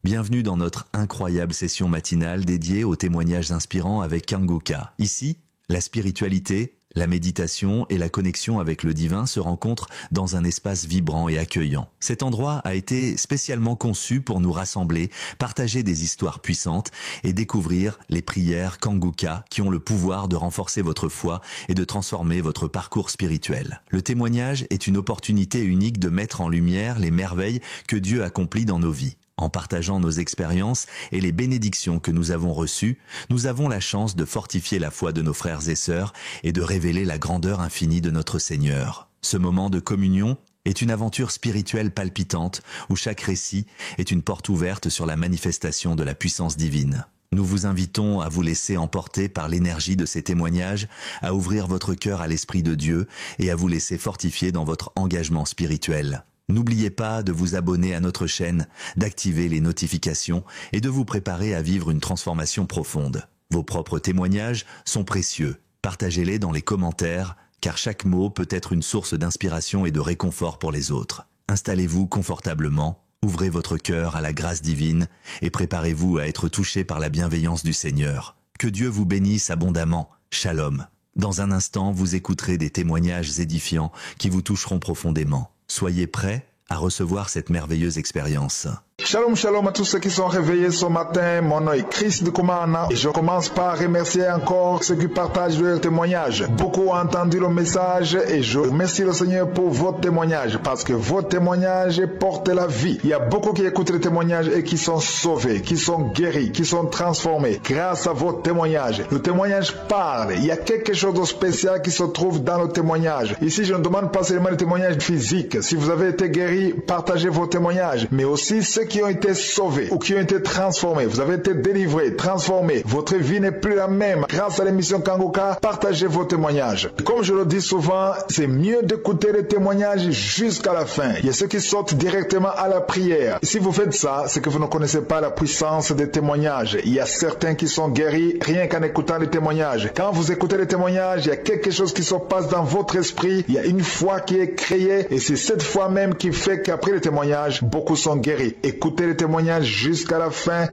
Bienvenue dans notre incroyable session matinale dédiée aux témoignages inspirants avec Kangoka. Ici, la spiritualité, la méditation et la connexion avec le divin se rencontrent dans un espace vibrant et accueillant. Cet endroit a été spécialement conçu pour nous rassembler, partager des histoires puissantes et découvrir les prières Kangoka qui ont le pouvoir de renforcer votre foi et de transformer votre parcours spirituel. Le témoignage est une opportunité unique de mettre en lumière les merveilles que Dieu accomplit dans nos vies. En partageant nos expériences et les bénédictions que nous avons reçues, nous avons la chance de fortifier la foi de nos frères et sœurs et de révéler la grandeur infinie de notre Seigneur. Ce moment de communion est une aventure spirituelle palpitante où chaque récit est une porte ouverte sur la manifestation de la puissance divine. Nous vous invitons à vous laisser emporter par l'énergie de ces témoignages, à ouvrir votre cœur à l'Esprit de Dieu et à vous laisser fortifier dans votre engagement spirituel. N'oubliez pas de vous abonner à notre chaîne, d'activer les notifications et de vous préparer à vivre une transformation profonde. Vos propres témoignages sont précieux. Partagez-les dans les commentaires, car chaque mot peut être une source d'inspiration et de réconfort pour les autres. Installez-vous confortablement, ouvrez votre cœur à la grâce divine et préparez-vous à être touché par la bienveillance du Seigneur. Que Dieu vous bénisse abondamment. Shalom. Dans un instant, vous écouterez des témoignages édifiants qui vous toucheront profondément. Soyez prêts à recevoir cette merveilleuse expérience. Shalom, shalom à tous ceux qui sont réveillés ce matin. Mon nom est Chris de Koumana et je commence par remercier encore ceux qui partagent leur témoignage. Beaucoup ont entendu le message et je remercie le Seigneur pour votre témoignage parce que votre témoignage porte la vie. Il y a beaucoup qui écoutent les témoignages et qui sont sauvés, qui sont guéris, qui sont transformés grâce à votre témoignage. Le témoignage parle. Il y a quelque chose de spécial qui se trouve dans le témoignage. Ici, je ne demande pas seulement le témoignage physique. Si vous avez été guéri, partagez vos témoignages, mais aussi ceux qui ont été sauvés ou qui ont été transformés. Vous avez été délivrés, transformés. Votre vie n'est plus la même. Grâce à l'émission Kangoka, partagez vos témoignages. Comme je le dis souvent, c'est mieux d'écouter les témoignages jusqu'à la fin. Il y a ceux qui sortent directement à la prière. Si vous faites ça, c'est que vous ne connaissez pas la puissance des témoignages. Il y a certains qui sont guéris rien qu'en écoutant les témoignages. Quand vous écoutez les témoignages, il y a quelque chose qui se passe dans votre esprit. Il y a une foi qui est créée et c'est cette foi même qui fait qu'après les témoignages, beaucoup sont guéris. Écoutez les témoignages jusqu'à la fin.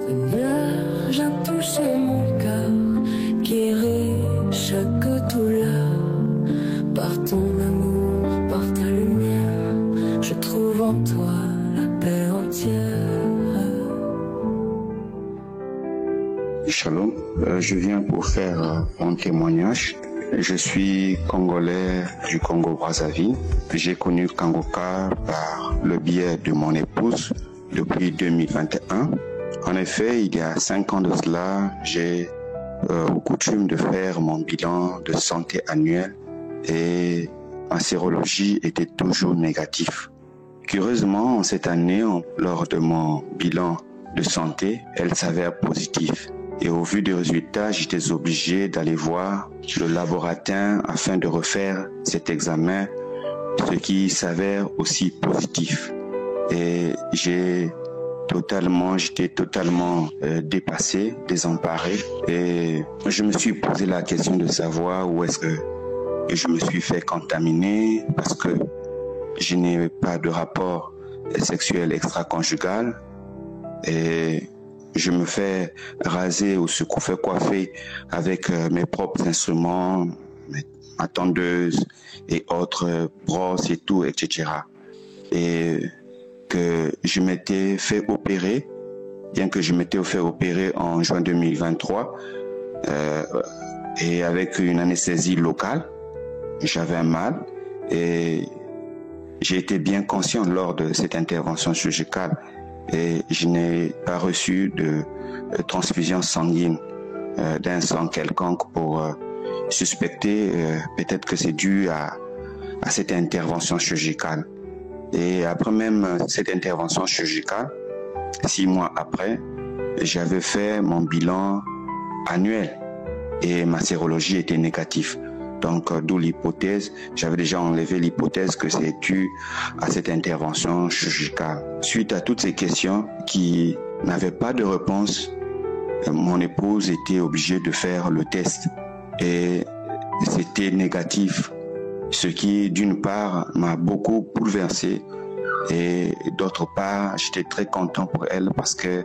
Seigneur, viens toucher mon cœur, guéris chaque douleur. Par ton amour, par ta lumière, je trouve en toi la paix entière. Shalom, je viens pour faire mon témoignage. Je suis congolais du Congo-Brazzaville. J'ai connu Kangoka par le biais de mon épouse depuis 2021. En effet, il y a 5 ans de cela, j'ai coutume de faire mon bilan de santé annuel et ma sérologie était toujours négative. Curieusement, cette année, lors de mon bilan de santé, elle s'avère positive. Et au vu des résultats, j'étais obligé d'aller voir le laboratoire afin de refaire cet examen, ce qui s'avère aussi positif. Et j'étais totalement dépassé, désemparé. Et je me suis posé la question de savoir où est-ce que je me suis fait contaminer parce que je n'ai pas de rapport sexuel extra-conjugal. Et je me fais raser ou se fais coiffer avec mes propres instruments, ma tondeuse et autres brosses et tout, etc. Et que je m'étais fait opérer, bien que je m'étais fait opérer en juin 2023, et avec une anesthésie locale, j'avais un mal et j'ai été bien conscient lors de cette intervention chirurgicale. Et je n'ai pas reçu de transfusion sanguine d'un sang quelconque pour suspecter peut-être que c'est dû à cette intervention chirurgicale. Et après même cette intervention chirurgicale, 6 mois après, j'avais fait mon bilan annuel et ma sérologie était négative. Donc, d'où l'hypothèse, j'avais déjà enlevé l'hypothèse que c'est dû à cette intervention chirurgicale. Suite à toutes ces questions qui n'avaient pas de réponse, mon épouse était obligée de faire le test et c'était négatif, ce qui d'une part m'a beaucoup bouleversé Et d'autre part, j'étais très content pour elle parce que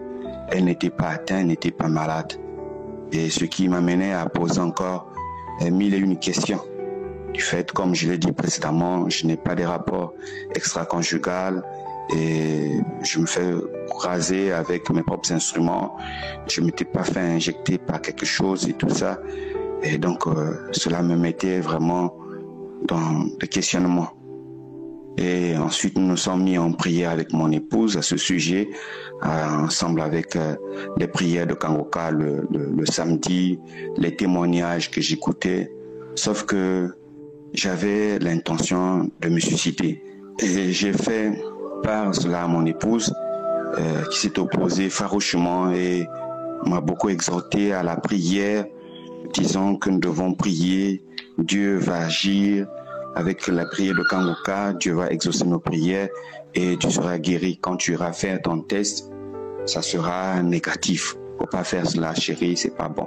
elle n'était pas atteinte, n'était pas malade. Et ce qui m'amenait à poser encore 1001 questions. Du fait, comme je l'ai dit précédemment, je n'ai pas de rapport extra-conjugal et je me fais raser avec mes propres instruments. Je ne m'étais pas fait injecter par quelque chose et tout ça. Et donc, cela me mettait vraiment dans le questionnement. Et ensuite, nous nous sommes mis en prière avec mon épouse à ce sujet, ensemble avec les prières de Kangoka le samedi, les témoignages que j'écoutais. Sauf que j'avais l'intention de me suicider. Et j'ai fait part de cela à mon épouse, qui s'est opposée farouchement et m'a beaucoup exhorté à la prière, disant que nous devons prier, Dieu va agir. Avec la prière de Kangoka, Dieu va exaucer nos prières et tu seras guéri. Quand tu iras faire ton test, ça sera négatif. Faut pas faire cela, chérie, c'est pas bon.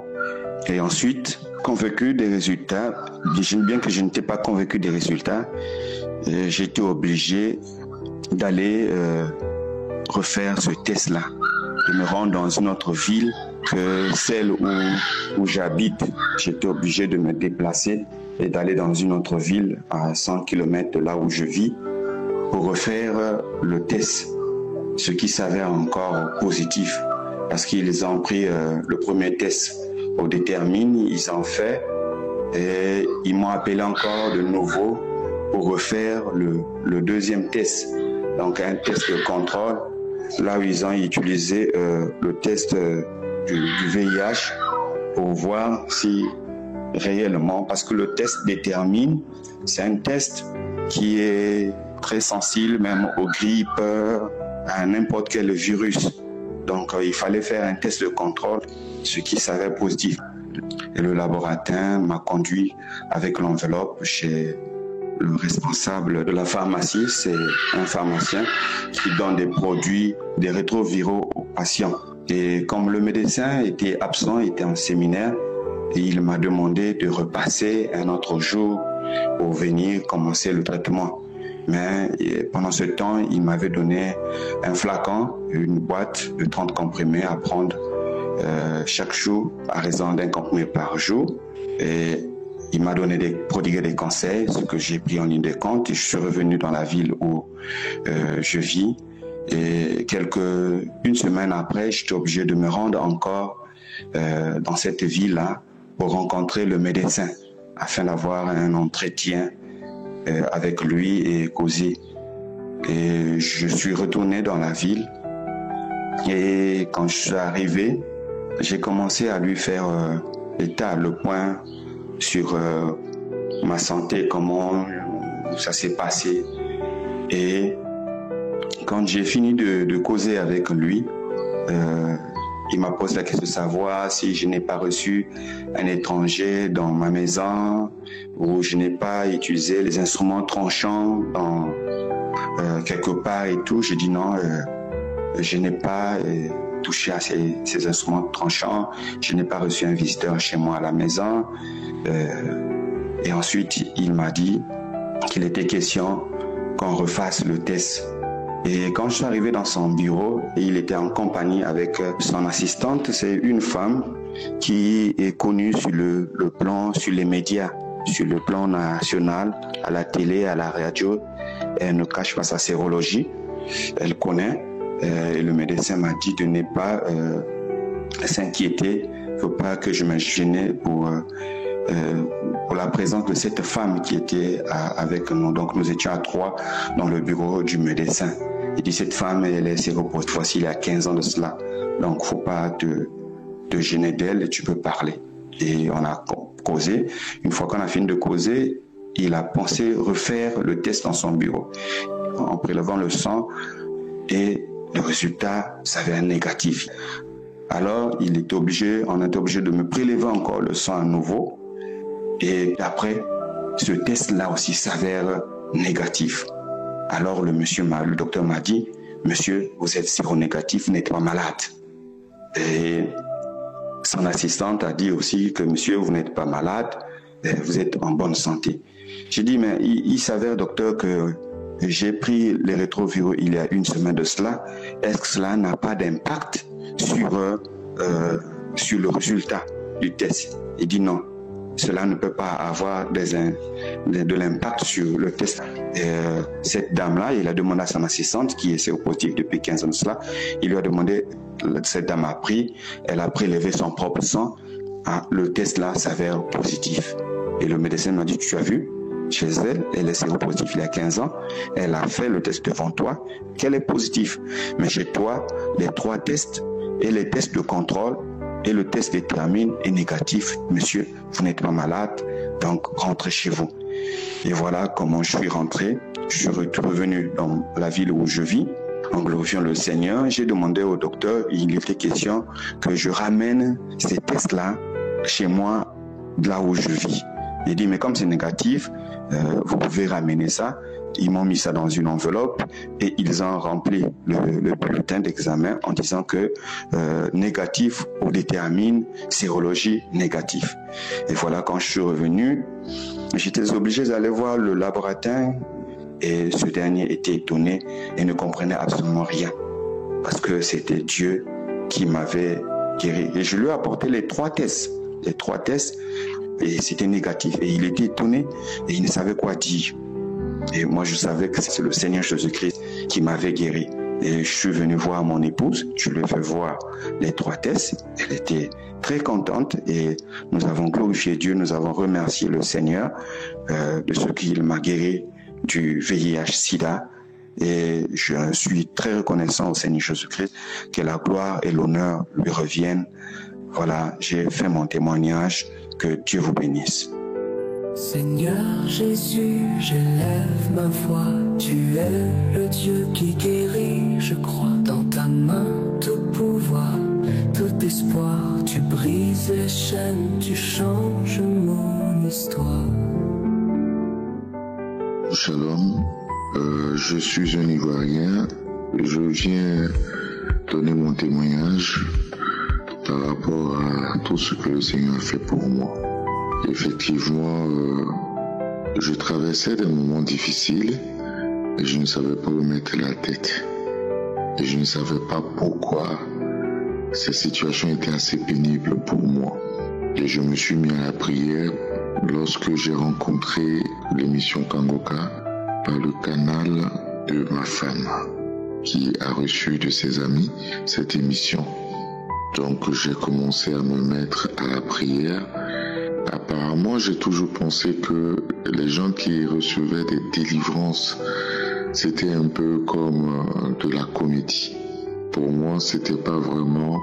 Et ensuite, convaincu des résultats, bien que je n'étais pas convaincu des résultats, j'étais obligé d'aller refaire ce test-là, de me rendre dans une autre ville que celle où j'habite. J'étais obligé de me déplacer et d'aller dans une autre ville à 100 km de là où je vis pour refaire le test, ce qui s'avère encore positif parce qu'ils ont pris le premier test au détermine, ils ont fait et ils m'ont appelé encore de nouveau pour refaire le deuxième test, donc un test de contrôle, là où ils ont utilisé le test du VIH pour voir si réellement, parce que le test détermine, c'est un test qui est très sensible même aux grippes, à n'importe quel virus. Donc il fallait faire un test de contrôle, ce qui s'avère positif. Et le laboratoire m'a conduit avec l'enveloppe chez le responsable de la pharmacie. C'est un pharmacien qui donne des produits, des rétroviraux aux patients. Et comme le médecin était absent, était en séminaire, et il m'a demandé de repasser un autre jour pour venir commencer le traitement. Mais pendant ce temps, il m'avait donné un flacon, une boîte de 30 comprimés à prendre chaque jour, à raison d'un comprimé par jour. Et il m'a prodigué des conseils, ce que j'ai pris en ligne de compte. Et je suis revenu dans la ville où je vis. Et une semaine après, j'étais obligé de me rendre encore dans cette ville-là pour rencontrer le médecin afin d'avoir un entretien avec lui et causer. Et je suis retourné dans la ville et quand je suis arrivé, j'ai commencé à lui faire le point sur ma santé, comment ça s'est passé. Et quand j'ai fini de causer avec lui, il m'a posé la question de savoir si je n'ai pas reçu un étranger dans ma maison ou je n'ai pas utilisé les instruments tranchants dans, quelque part et tout. J'ai dit non, je n'ai pas touché à ces instruments tranchants. Je n'ai pas reçu un visiteur chez moi à la maison. Et ensuite, il m'a dit qu'il était question qu'on refasse le test. Et quand je suis arrivé dans son bureau, il était en compagnie avec son assistante. C'est une femme qui est connue sur sur les médias, sur le plan national, à la télé, à la radio. Elle ne cache pas sa sérologie. Elle connaît. Et le médecin m'a dit de ne pas s'inquiéter. Il ne faut pas que je me gêne pour la présence de cette femme qui était avec nous. Donc nous étions à 3 dans le bureau du médecin. Il dit cette femme, elle est séropositive, voici il y a 15 ans de cela. Donc faut pas te gêner d'elle et tu peux parler. Et on a causé. Une fois qu'on a fini de causer, il a pensé refaire le test dans son bureau en prélevant le sang et le résultat s'avère négatif. Alors on était obligé de me prélever encore le sang à nouveau. Et après, ce test-là aussi s'avère négatif. Alors le docteur m'a dit, monsieur, vous êtes séronégatif, vous n'êtes pas malade. Et son assistante a dit aussi que monsieur, vous n'êtes pas malade, vous êtes en bonne santé. J'ai dit, mais il s'avère, docteur, que j'ai pris les rétroviraux il y a une semaine de cela. Est-ce que cela n'a pas d'impact sur le résultat du test? Il dit non. Cela ne peut pas avoir de l'impact sur le test. Cette dame-là, il a demandé à son assistante, qui est séropositive depuis 15 ans de cela, il lui a demandé, cette dame elle a prélevé son propre sang. Le test là s'avère positif. Et le médecin m'a dit, tu as vu, chez elle, elle est séropositive il y a 15 ans, elle a fait le test devant toi, qu'elle est positive. Mais chez toi, les 3 tests et les tests de contrôle et le test détermine est négatif. Monsieur, vous n'êtes pas malade, donc rentrez chez vous. Et voilà comment je suis rentré. Je suis revenu dans la ville où je vis, en glorifiant le Seigneur. J'ai demandé au docteur, il était question que je ramène ces tests-là chez moi, là où je vis. Il dit, mais comme c'est négatif, vous pouvez ramener ça. Ils m'ont mis ça dans une enveloppe et ils ont rempli le bulletin d'examen en disant que négatif ou détermine sérologie négative. Et voilà, quand je suis revenu, j'étais obligé d'aller voir le laboratoire et ce dernier était étonné et ne comprenait absolument rien parce que c'était Dieu qui m'avait guéri. Et je lui ai apporté les 3 tests. Les 3 tests et c'était négatif. Et il était étonné et il ne savait quoi dire. Et moi, je savais que c'est le Seigneur Jésus-Christ qui m'avait guéri. Et je suis venu voir mon épouse, je lui ai fait voir les 3 tests. Elle était très contente et nous avons glorifié Dieu, nous avons remercié le Seigneur de ce qu'il m'a guéri du VIH-Sida. Et je suis très reconnaissant au Seigneur Jésus-Christ, que la gloire et l'honneur lui reviennent. Voilà, j'ai fait mon témoignage, que Dieu vous bénisse. Seigneur Jésus, j'élève ma voix, tu es le Dieu qui guérit, je crois dans ta main tout pouvoir, tout espoir, tu brises les chaînes, tu changes mon histoire. Shalom, je suis un Ivoirien, je viens donner mon témoignage par rapport à tout ce que le Seigneur a fait pour moi. Effectivement, je traversais des moments difficiles et je ne savais pas où mettre la tête. Et je ne savais pas pourquoi ces situations étaient assez pénibles pour moi. Et je me suis mis à la prière lorsque j'ai rencontré l'émission Kangoka par le canal de ma femme qui a reçu de ses amis cette émission. Donc j'ai commencé à me mettre à la prière. Apparemment, j'ai toujours pensé que les gens qui recevaient des délivrances, c'était un peu comme de la comédie. Pour moi, c'était pas vraiment,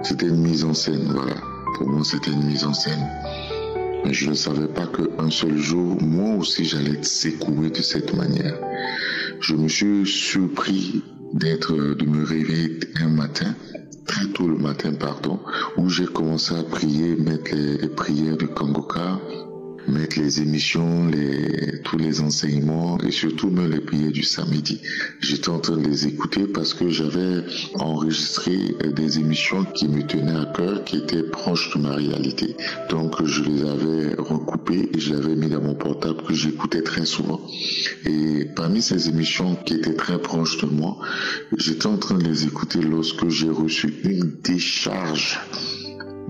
c'était une mise en scène, voilà. Pour moi, c'était une mise en scène. Mais je ne savais pas qu'un seul jour, moi aussi, j'allais être secoué de cette manière. Je me suis surpris de me réveiller un matin, très tôt le matin, où j'ai commencé à prier, mettre les prières de Kangoka, mettre les émissions, tous les enseignements et surtout même les prières du samedi. J'étais en train de les écouter parce que j'avais enregistré des émissions qui me tenaient à cœur, qui étaient proches de ma réalité. Donc je les avais recoupées et je les avais mis dans mon portable que j'écoutais très souvent. Et parmi ces émissions qui étaient très proches de moi, j'étais en train de les écouter lorsque j'ai reçu une décharge.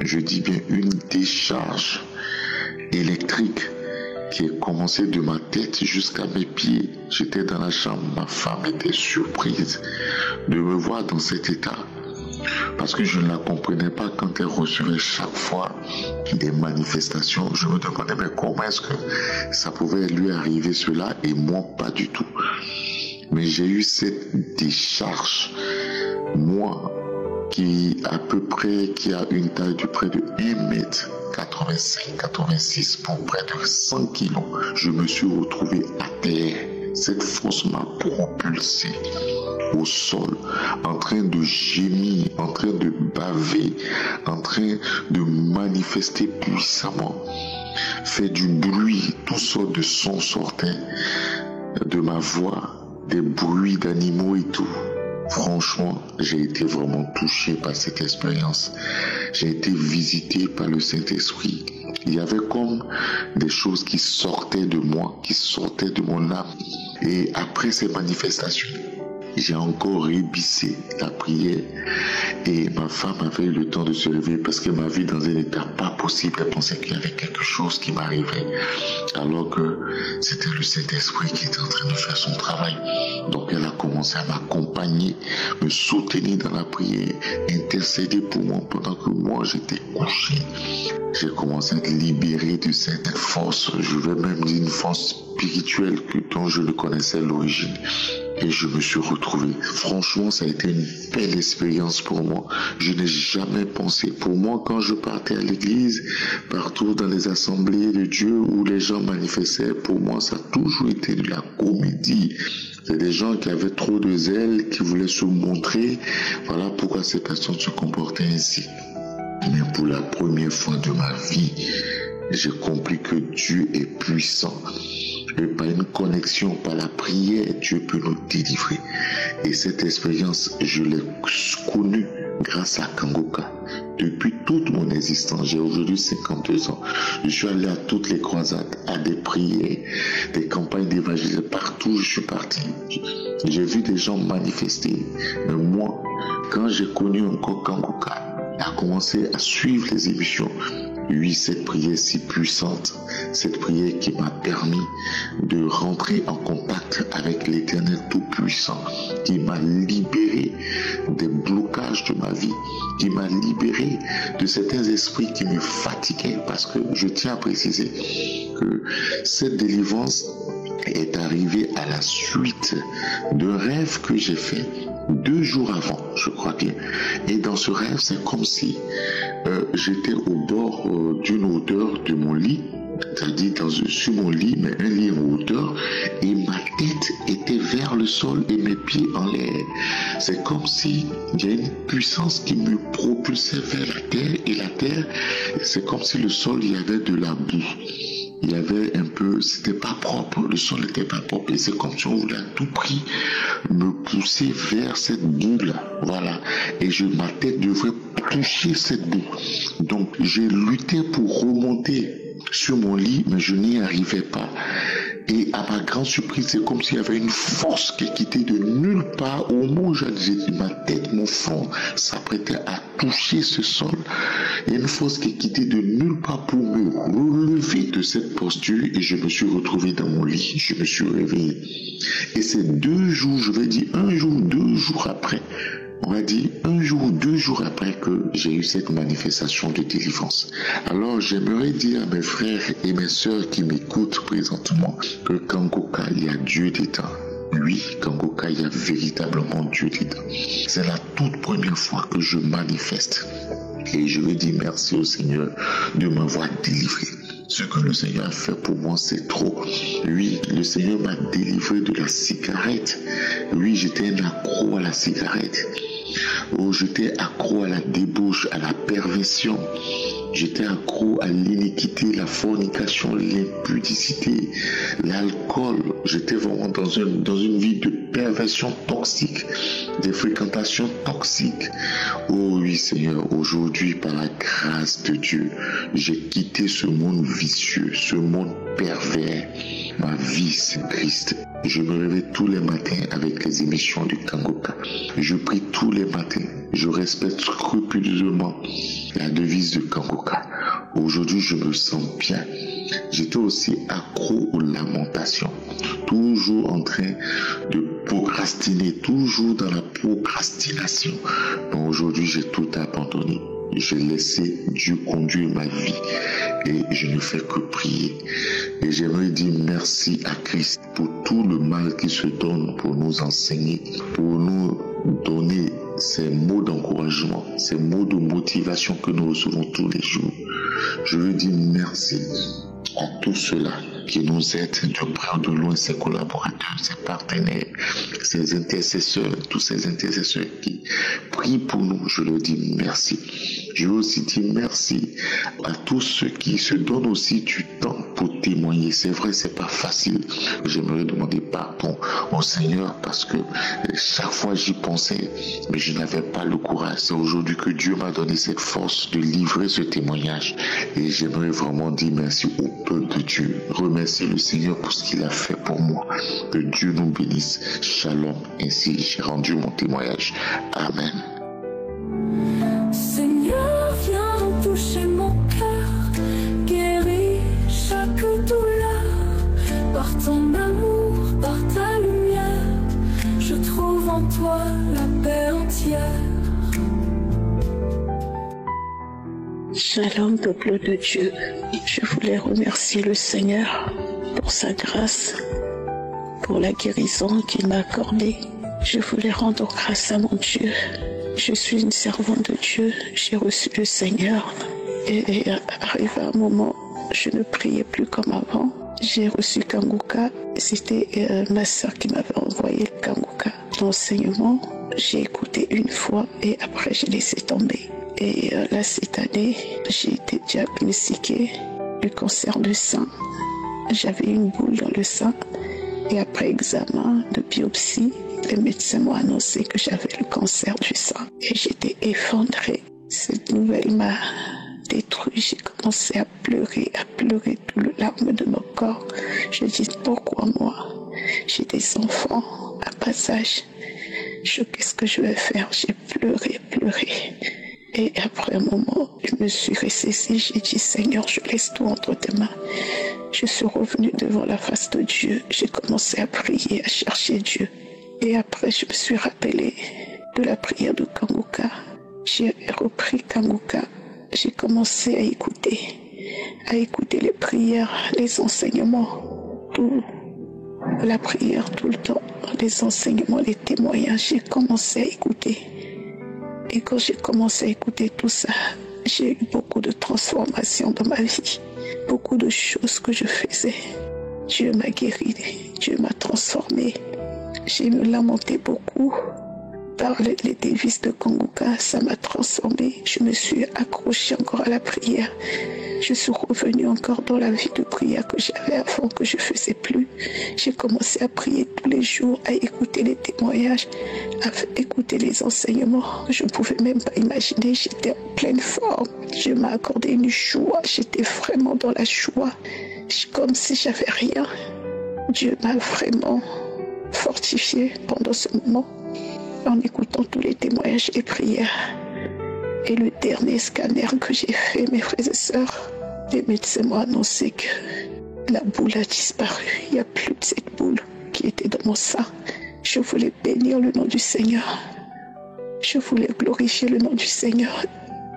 Je dis bien une décharge électrique qui a commencé de ma tête jusqu'à mes pieds. J'étais dans la chambre, ma femme était surprise de me voir dans cet état parce que je ne la comprenais pas quand elle recevait chaque fois des manifestations. Je me demandais mais comment est-ce que ça pouvait lui arriver cela et moi pas du tout. Mais j'ai eu cette décharge, moi qui a une taille de près de 1m85, 86 pour près de 100 kilos. Je me suis retrouvé à terre. Cette force m'a propulsé au sol, en train de gémir, en train de baver, en train de manifester puissamment, fait du bruit, toutes sortes de sons sortaient de ma voix, des bruits d'animaux et tout. Franchement, j'ai été vraiment touché par cette expérience. J'ai été visité par le Saint-Esprit. Il y avait comme des choses qui sortaient de moi, qui sortaient de mon âme. Et après ces manifestations, j'ai encore rébissé la prière et ma femme avait eu le temps de se lever parce qu'elle m'a vu dans un état pas possible. Elle pensait qu'il y avait quelque chose qui m'arrivait alors que c'était le Saint-Esprit qui était en train de faire son travail. Donc elle a commencé à m'accompagner, me soutenir dans la prière, intercéder pour moi pendant que moi j'étais couché. J'ai commencé à être libéré de cette force, je vais même dire une force spirituelle dont je ne connaissais l'origine. Et je me suis retrouvé. Franchement, ça a été une belle expérience pour moi. Je n'ai jamais pensé. Pour moi, quand je partais à l'église, partout dans les assemblées de Dieu où les gens manifestaient, pour moi, ça a toujours été de la comédie. C'est des gens qui avaient trop de zèle, qui voulaient se montrer. Voilà pourquoi ces personnes se comportaient ainsi. Mais pour la première fois de ma vie, j'ai compris que Dieu est puissant. Et par une connexion, par la prière, Dieu peut nous délivrer. Et cette expérience, je l'ai connue grâce à Kangoka. Depuis toute mon existence, j'ai aujourd'hui 52 ans. Je suis allé à toutes les croisades, à des prières, des campagnes d'évangélisation. Partout où je suis parti, j'ai vu des gens manifester. Mais moi, quand j'ai connu encore Kangoka, a commencé à suivre les émissions. Oui, cette prière si puissante, cette prière qui m'a permis de rentrer en contact avec l'Éternel Tout-Puissant, qui m'a libéré des blocages de ma vie, qui m'a libéré de certains esprits qui me fatiguaient, parce que je tiens à préciser que cette délivrance est arrivée à la suite d'un rêve que j'ai fait 2 jours avant, je crois bien. Et dans ce rêve, c'est comme si j'étais au bord d'une hauteur de mon lit, c'est-à-dire sur mon lit, mais un lit en hauteur, et ma tête était vers le sol et mes pieds en l'air. C'est comme si il y a une puissance qui me propulsait vers la terre, et la terre, c'est comme si le sol, il y avait de la boue. Il y avait un peu, c'était pas propre, le sol n'était pas propre, et c'est comme si on voulait à tout prix me pousser vers cette boue-là, voilà, et ma tête devrait toucher cette boue. Donc j'ai lutté pour remonter sur mon lit, mais je n'y arrivais pas. Et à ma grande surprise, c'est comme s'il y avait une force qui quittait de nulle part. Au moment où j'ai ma tête, mon front s'apprêtait à toucher ce sol. Il y a une force qui quittait de nulle part pour me relever de cette posture, et je me suis retrouvé dans mon lit. Je me suis réveillé. Et c'est 2 jours, je vais dire 1 jour, 2 jours après, on va dire 1 jour ou 2 jours après que j'ai eu cette manifestation de délivrance. Alors j'aimerais dire à mes frères et mes sœurs qui m'écoutent présentement que Kangoka, il y a Dieu dedans. Oui, Kangoka, il y a véritablement Dieu dedans. C'est la toute première fois que je manifeste. Et je veux dire merci au Seigneur de m'avoir délivré. Ce que le Seigneur a fait pour moi, c'est trop. Oui, le Seigneur m'a délivré de la cigarette. Oui, j'étais un accro à la cigarette. Oh, j'étais accro à la débauche, à la perversion. J'étais accro à l'iniquité, la fornication, l'impudicité, l'alcool. J'étais vraiment dans une vie de perversion toxique, des fréquentations toxiques. Oh oui, Seigneur, aujourd'hui, par la grâce de Dieu, j'ai quitté ce monde vicieux, ce monde pervers. Ma vie, c'est Christ. Je me réveille tous les matins avec les émissions du Kangoka. Je prie tous les matins. Je respecte scrupuleusement la devise de Kangoka. Aujourd'hui, je me sens bien. J'étais aussi accro aux lamentations. Toujours en train de procrastiner. Toujours dans la procrastination. Mais aujourd'hui, j'ai tout abandonné. J'ai laissé Dieu conduire ma vie. Et je ne fais que prier. Et j'aimerais dire merci à Christ pour tout le mal qui se donne pour nous enseigner, pour nous donner ces mots d'encouragement, ces mots de motivation que nous recevons tous les jours. Je veux dire merci à tous ceux-là qui nous aident de près ou de loin, ses collaborateurs, ses partenaires, ses intercesseurs, tous ces intercesseurs qui prient pour nous. Je leur dis merci. Je veux aussi dire merci à tous ceux qui se donnent aussi du temps pour témoigner. C'est vrai, c'est pas facile. J'aimerais demander pardon au Seigneur parce que chaque fois j'y pensais, mais je n'avais pas le courage. C'est aujourd'hui que Dieu m'a donné cette force de livrer ce témoignage. Et j'aimerais vraiment dire merci au peuple de Dieu. Remercier le Seigneur pour ce qu'il a fait pour moi. Que Dieu nous bénisse. Shalom. Ainsi, j'ai rendu mon témoignage. Amen. Seigneur, viens toucher mon cœur, guéris chaque douleur. Par ton amour, par ta lumière, je trouve en toi la paix entière. Shalom, peuple de Dieu. Je voulais remercier le Seigneur pour sa grâce, pour la guérison qu'il m'a accordée. Je voulais rendre grâce à mon Dieu. Je suis une servante de Dieu. J'ai reçu le Seigneur. Et arrivé un moment, je ne priais plus comme avant. J'ai reçu Kanguka. C'était ma soeur qui m'avait envoyé le Kanguka. L'enseignement, j'ai écouté une fois et après j'ai laissé tomber. Et là, cette année, j'ai été diagnostiquée du cancer du sein. J'avais une boule dans le sein. Et après examen de biopsie, les médecins m'ont annoncé que j'avais le cancer du sein. Et j'étais effondrée. Cette nouvelle m'a détruite. J'ai commencé à pleurer tout le larme de mon corps. Je dis, pourquoi moi? J'ai des enfants à bas âge. Qu'est-ce que je vais faire? J'ai pleuré. Et après un moment, je me suis ressaisie. J'ai dit, Seigneur, je laisse tout entre tes mains. Je suis revenue devant la face de Dieu. J'ai commencé à prier, à chercher Dieu. Et après, je me suis rappelée de la prière de Kanguka. J'ai repris Kanguka. J'ai commencé à écouter les prières, les enseignements, tout. La prière tout le temps, les enseignements, les témoignages. J'ai commencé à écouter. Et quand j'ai commencé à écouter tout ça, j'ai eu beaucoup de transformations dans ma vie. Beaucoup de choses que je faisais. Dieu m'a guéri, Dieu m'a transformé. J'ai me lamenté beaucoup par les dévices de Kanguka, ça m'a transformé. Je me suis accrochée encore à la prière. Je suis revenue encore dans la vie de prière que j'avais avant, que je ne faisais plus. J'ai commencé à prier tous les jours, à écouter les témoignages, à écouter les enseignements. Je ne pouvais même pas imaginer, j'étais en pleine forme. Dieu m'a accordé une joie, j'étais vraiment dans la joie, comme si j'avais rien. Dieu m'a vraiment fortifiée pendant ce moment, en écoutant tous les témoignages et prières. Et le dernier scanner que j'ai fait, mes frères et sœurs, les médecins m'ont annoncé que la boule a disparu. Il n'y a plus de cette boule qui était dans mon sein. Je voulais bénir le nom du Seigneur. Je voulais glorifier le nom du Seigneur.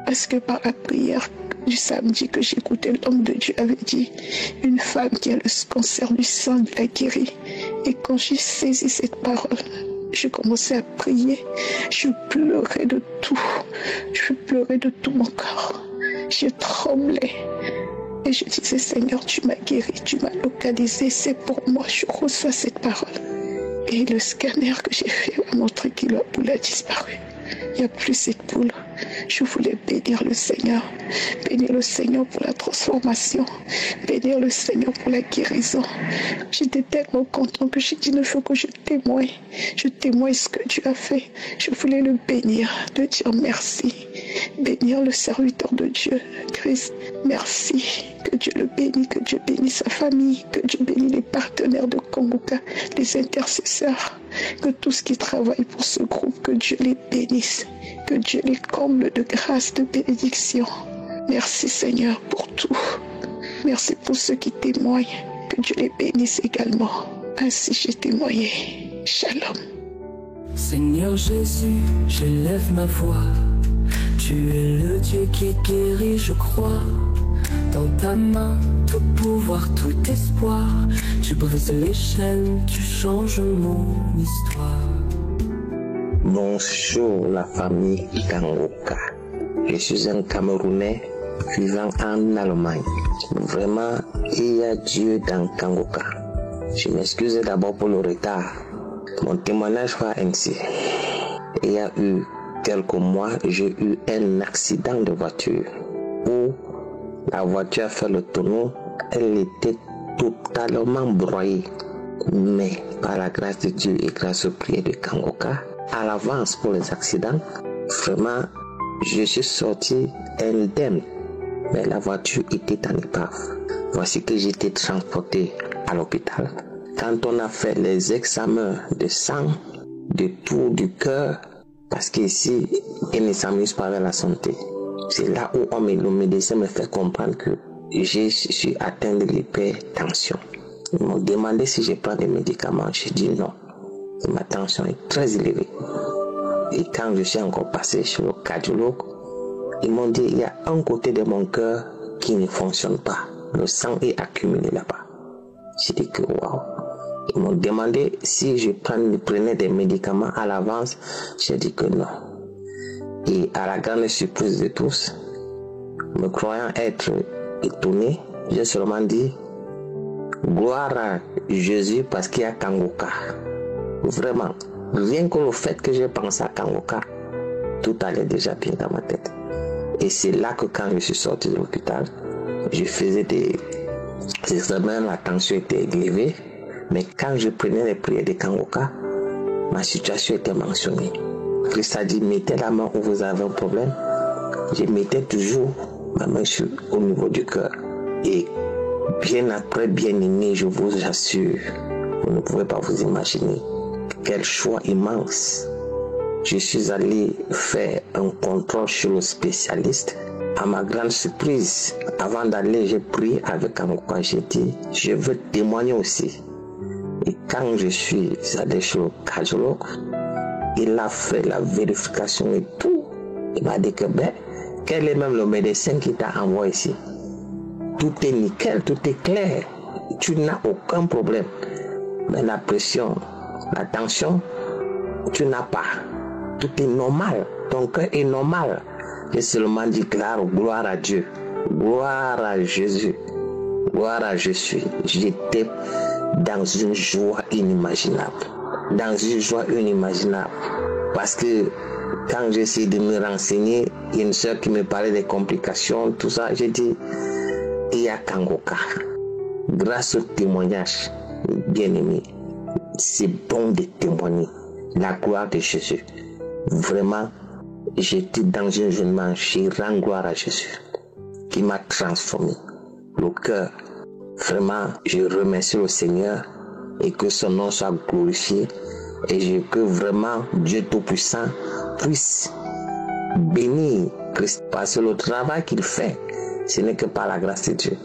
Parce que par la prière du samedi que j'écoutais, l'homme de Dieu avait dit, une femme qui a le cancer du sein l'a guérie. Et quand j'ai saisi cette parole, je commençais à prier. Je pleurais de tout. Je pleurais de tout mon corps. Je tremblais. Et je disais, Seigneur, tu m'as guéri, tu m'as localisé, c'est pour moi, je reçois cette parole. Et le scanner que j'ai fait m'a montré que la boule a disparu. Il n'y a plus cette boule. Je voulais bénir le Seigneur pour la transformation, bénir le Seigneur pour la guérison. J'étais tellement content que j'ai dit, il faut que je témoigne ce que Dieu a fait. Je voulais le bénir, de dire merci, bénir le serviteur de Dieu, Christ, merci. Que Dieu le bénisse, que Dieu bénisse sa famille, que Dieu bénisse les partenaires de Kanguka, les intercesseurs, que tous qui travaillent pour ce groupe, que Dieu les bénisse, que Dieu les comble de grâce, de bénédiction. Merci Seigneur pour tout. Merci pour ceux qui témoignent, que Dieu les bénisse également. Ainsi j'ai témoigné. Shalom. Seigneur Jésus, j'élève ma voix. Tu es le Dieu qui guérit, je crois. Dans ta main, tout pouvoir, tout espoir. Tu brises les chaînes, tu changes mon histoire. Bonjour la famille Kanguka. Je suis un Camerounais vivant en Allemagne. Vraiment, il y a Dieu dans Kanguka. Je m'excuse d'abord pour le retard. Mon témoignage va ainsi. Il y a eu quelques mois, j'ai eu un accident de voiture où la voiture a fait le tonneau. Elle était totalement broyée. Mais par la grâce de Dieu et grâce au prière de Kangoka, à l'avance pour les accidents, vraiment, je suis sorti indemne. Mais la voiture était en épave. Voici que j'étais transporté à l'hôpital. Quand on a fait les examens de sang, de tout du cœur, parce qu'ici, ils ne s'amusent pas avec la santé. C'est là où le médecin me fait comprendre que je suis atteint de l'hypertension. Ils m'ont demandé si je prends des médicaments. J'ai dit non. Ma tension est très élevée. Et quand je suis encore passé chez le cardiologue, ils m'ont dit il y a un côté de mon cœur qui ne fonctionne pas. Le sang est accumulé là-bas. J'ai dit que waouh. Ils m'ont demandé si je prenais des médicaments à l'avance. J'ai dit que non. Et à la grande surprise de tous, me croyant être étonné, j'ai seulement dit gloire à Jésus parce qu'il y a Kangoka. Vraiment, rien que le fait que j'ai pensé à Kangoka, tout allait déjà bien dans ma tête. Et c'est là que quand je suis sorti de l'hôpital, je faisais des examens, la tension était élevée. Mais quand je prenais les prières de Kangoka, ma situation était mentionnée. Christ a dit, mettez la main où vous avez un problème. Je mettais toujours ma main au niveau du cœur. Et bien après, bien aimé, je vous assure, vous ne pouvez pas vous imaginer quel choix immense. Je suis allé faire un contrôle chez le spécialiste. À ma grande surprise, avant d'aller, j'ai prié avec Kangoka. J'ai dit, je veux témoigner aussi. Et quand je suis allé chez le cardiologue, il a fait la vérification et tout. Il m'a dit que quel est même le médecin qui t'a envoyé ici? Tout est nickel, tout est clair. Tu n'as aucun problème. Mais la pression, la tension, tu n'as pas. Tout est normal. Ton cœur est normal. J'ai seulement dit gloire à Dieu. Gloire à Jésus. Gloire à Jésus. J'étais dans une joie inimaginable. Dans une joie inimaginable. Parce que quand j'essaie de me renseigner, il y a une soeur qui me parlait des complications, tout ça. J'ai dit, il y a Kangoka. Grâce au témoignage, bien aimé, c'est bon de témoigner la gloire de Jésus. Vraiment, j'étais dans un jeûnement, j'ai rendu gloire à Jésus, qui m'a transformé. Le cœur, vraiment, je remercie le Seigneur et que son nom soit glorifié et que vraiment Dieu Tout-Puissant puisse bénir Christ. Parce que le travail qu'il fait, ce n'est que par la grâce de Dieu.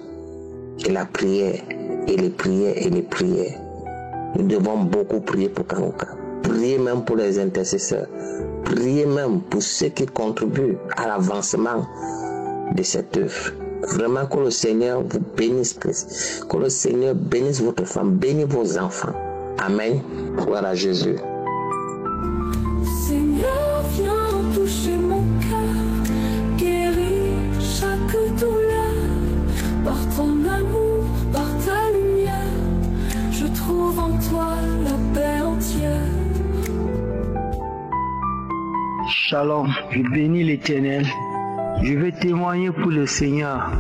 Et la prière, et les prières, et les prières. Nous devons beaucoup prier pour Kangoka. Prier même pour les intercesseurs. Prier même pour ceux qui contribuent à l'avancement de cette œuvre. Vraiment que le Seigneur vous bénisse, Christ. Que le Seigneur bénisse votre femme, bénisse vos enfants. Amen. Gloire à Jésus. Seigneur, viens toucher mon cœur, guéris chaque douleur. Par ton amour, par ta lumière, je trouve en toi la paix entière. Shalom, je bénis l'Éternel. Je vais témoigner pour le Seigneur